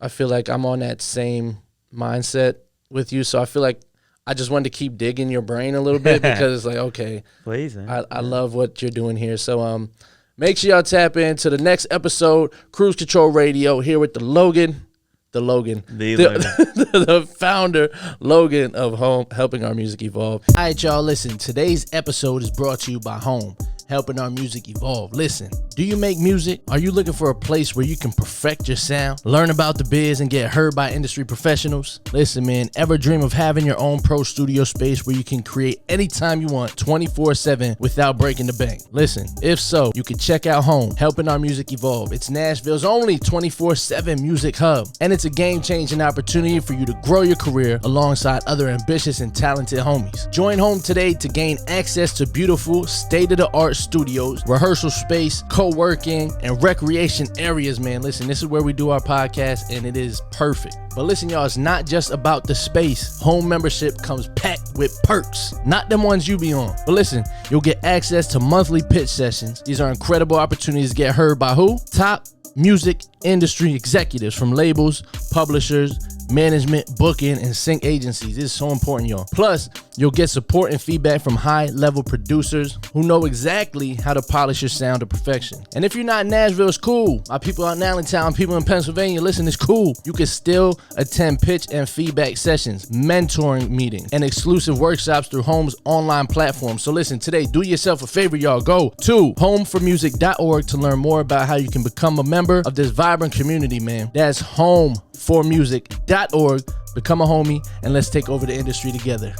on that same mindset with you. So I feel like I just wanted to keep digging your brain a little bit because it's like, okay, please, I love what you're doing here. So make sure y'all tap in to the next episode, Cruz Control Radio, here with the Logan, the founder, Logan of Home, Helping Our Music Evolve. All right, y'all, listen. Today's episode is brought to you by Home, Helping Our Music Evolve. Listen, do you make music? Are you looking for a place where you can perfect your sound, learn about the biz, and get heard by industry professionals? Listen, man, ever dream of having your own pro studio space where you can create anytime you want, 24/7, without breaking the bank? Listen, if so, you can check out Home, Helping Our Music Evolve. It's Nashville's only 24/7 music hub, and it's a game-changing opportunity for you to grow your career alongside other ambitious and talented homies. Join Home today to gain access to beautiful, state-of-the-art studios, rehearsal space, co-working, and recreation areas, man. Listen, this is where we do our podcast, and it is perfect. But listen, y'all, it's not just about the space. Home membership comes packed with perks, not them ones you be on. But listen, you'll get access to monthly pitch sessions. These are incredible opportunities to get heard by who? Top music industry executives from labels, publishers, management, booking, and sync agencies. This is so important, y'all. Plus, you'll get support and feedback from high-level producers who know exactly how to polish your sound to perfection. And if you're not in Nashville, it's cool. My people out in Allentown, people in Pennsylvania, listen, it's cool. You can still attend pitch and feedback sessions, mentoring meetings, and exclusive workshops through Home's online platform. So listen, today, do yourself a favor, y'all. Go to homeformusic.org to learn more about how you can become a member of this vibrant community, man. That's homeformusic.org. Become a homie, and let's take over the industry together.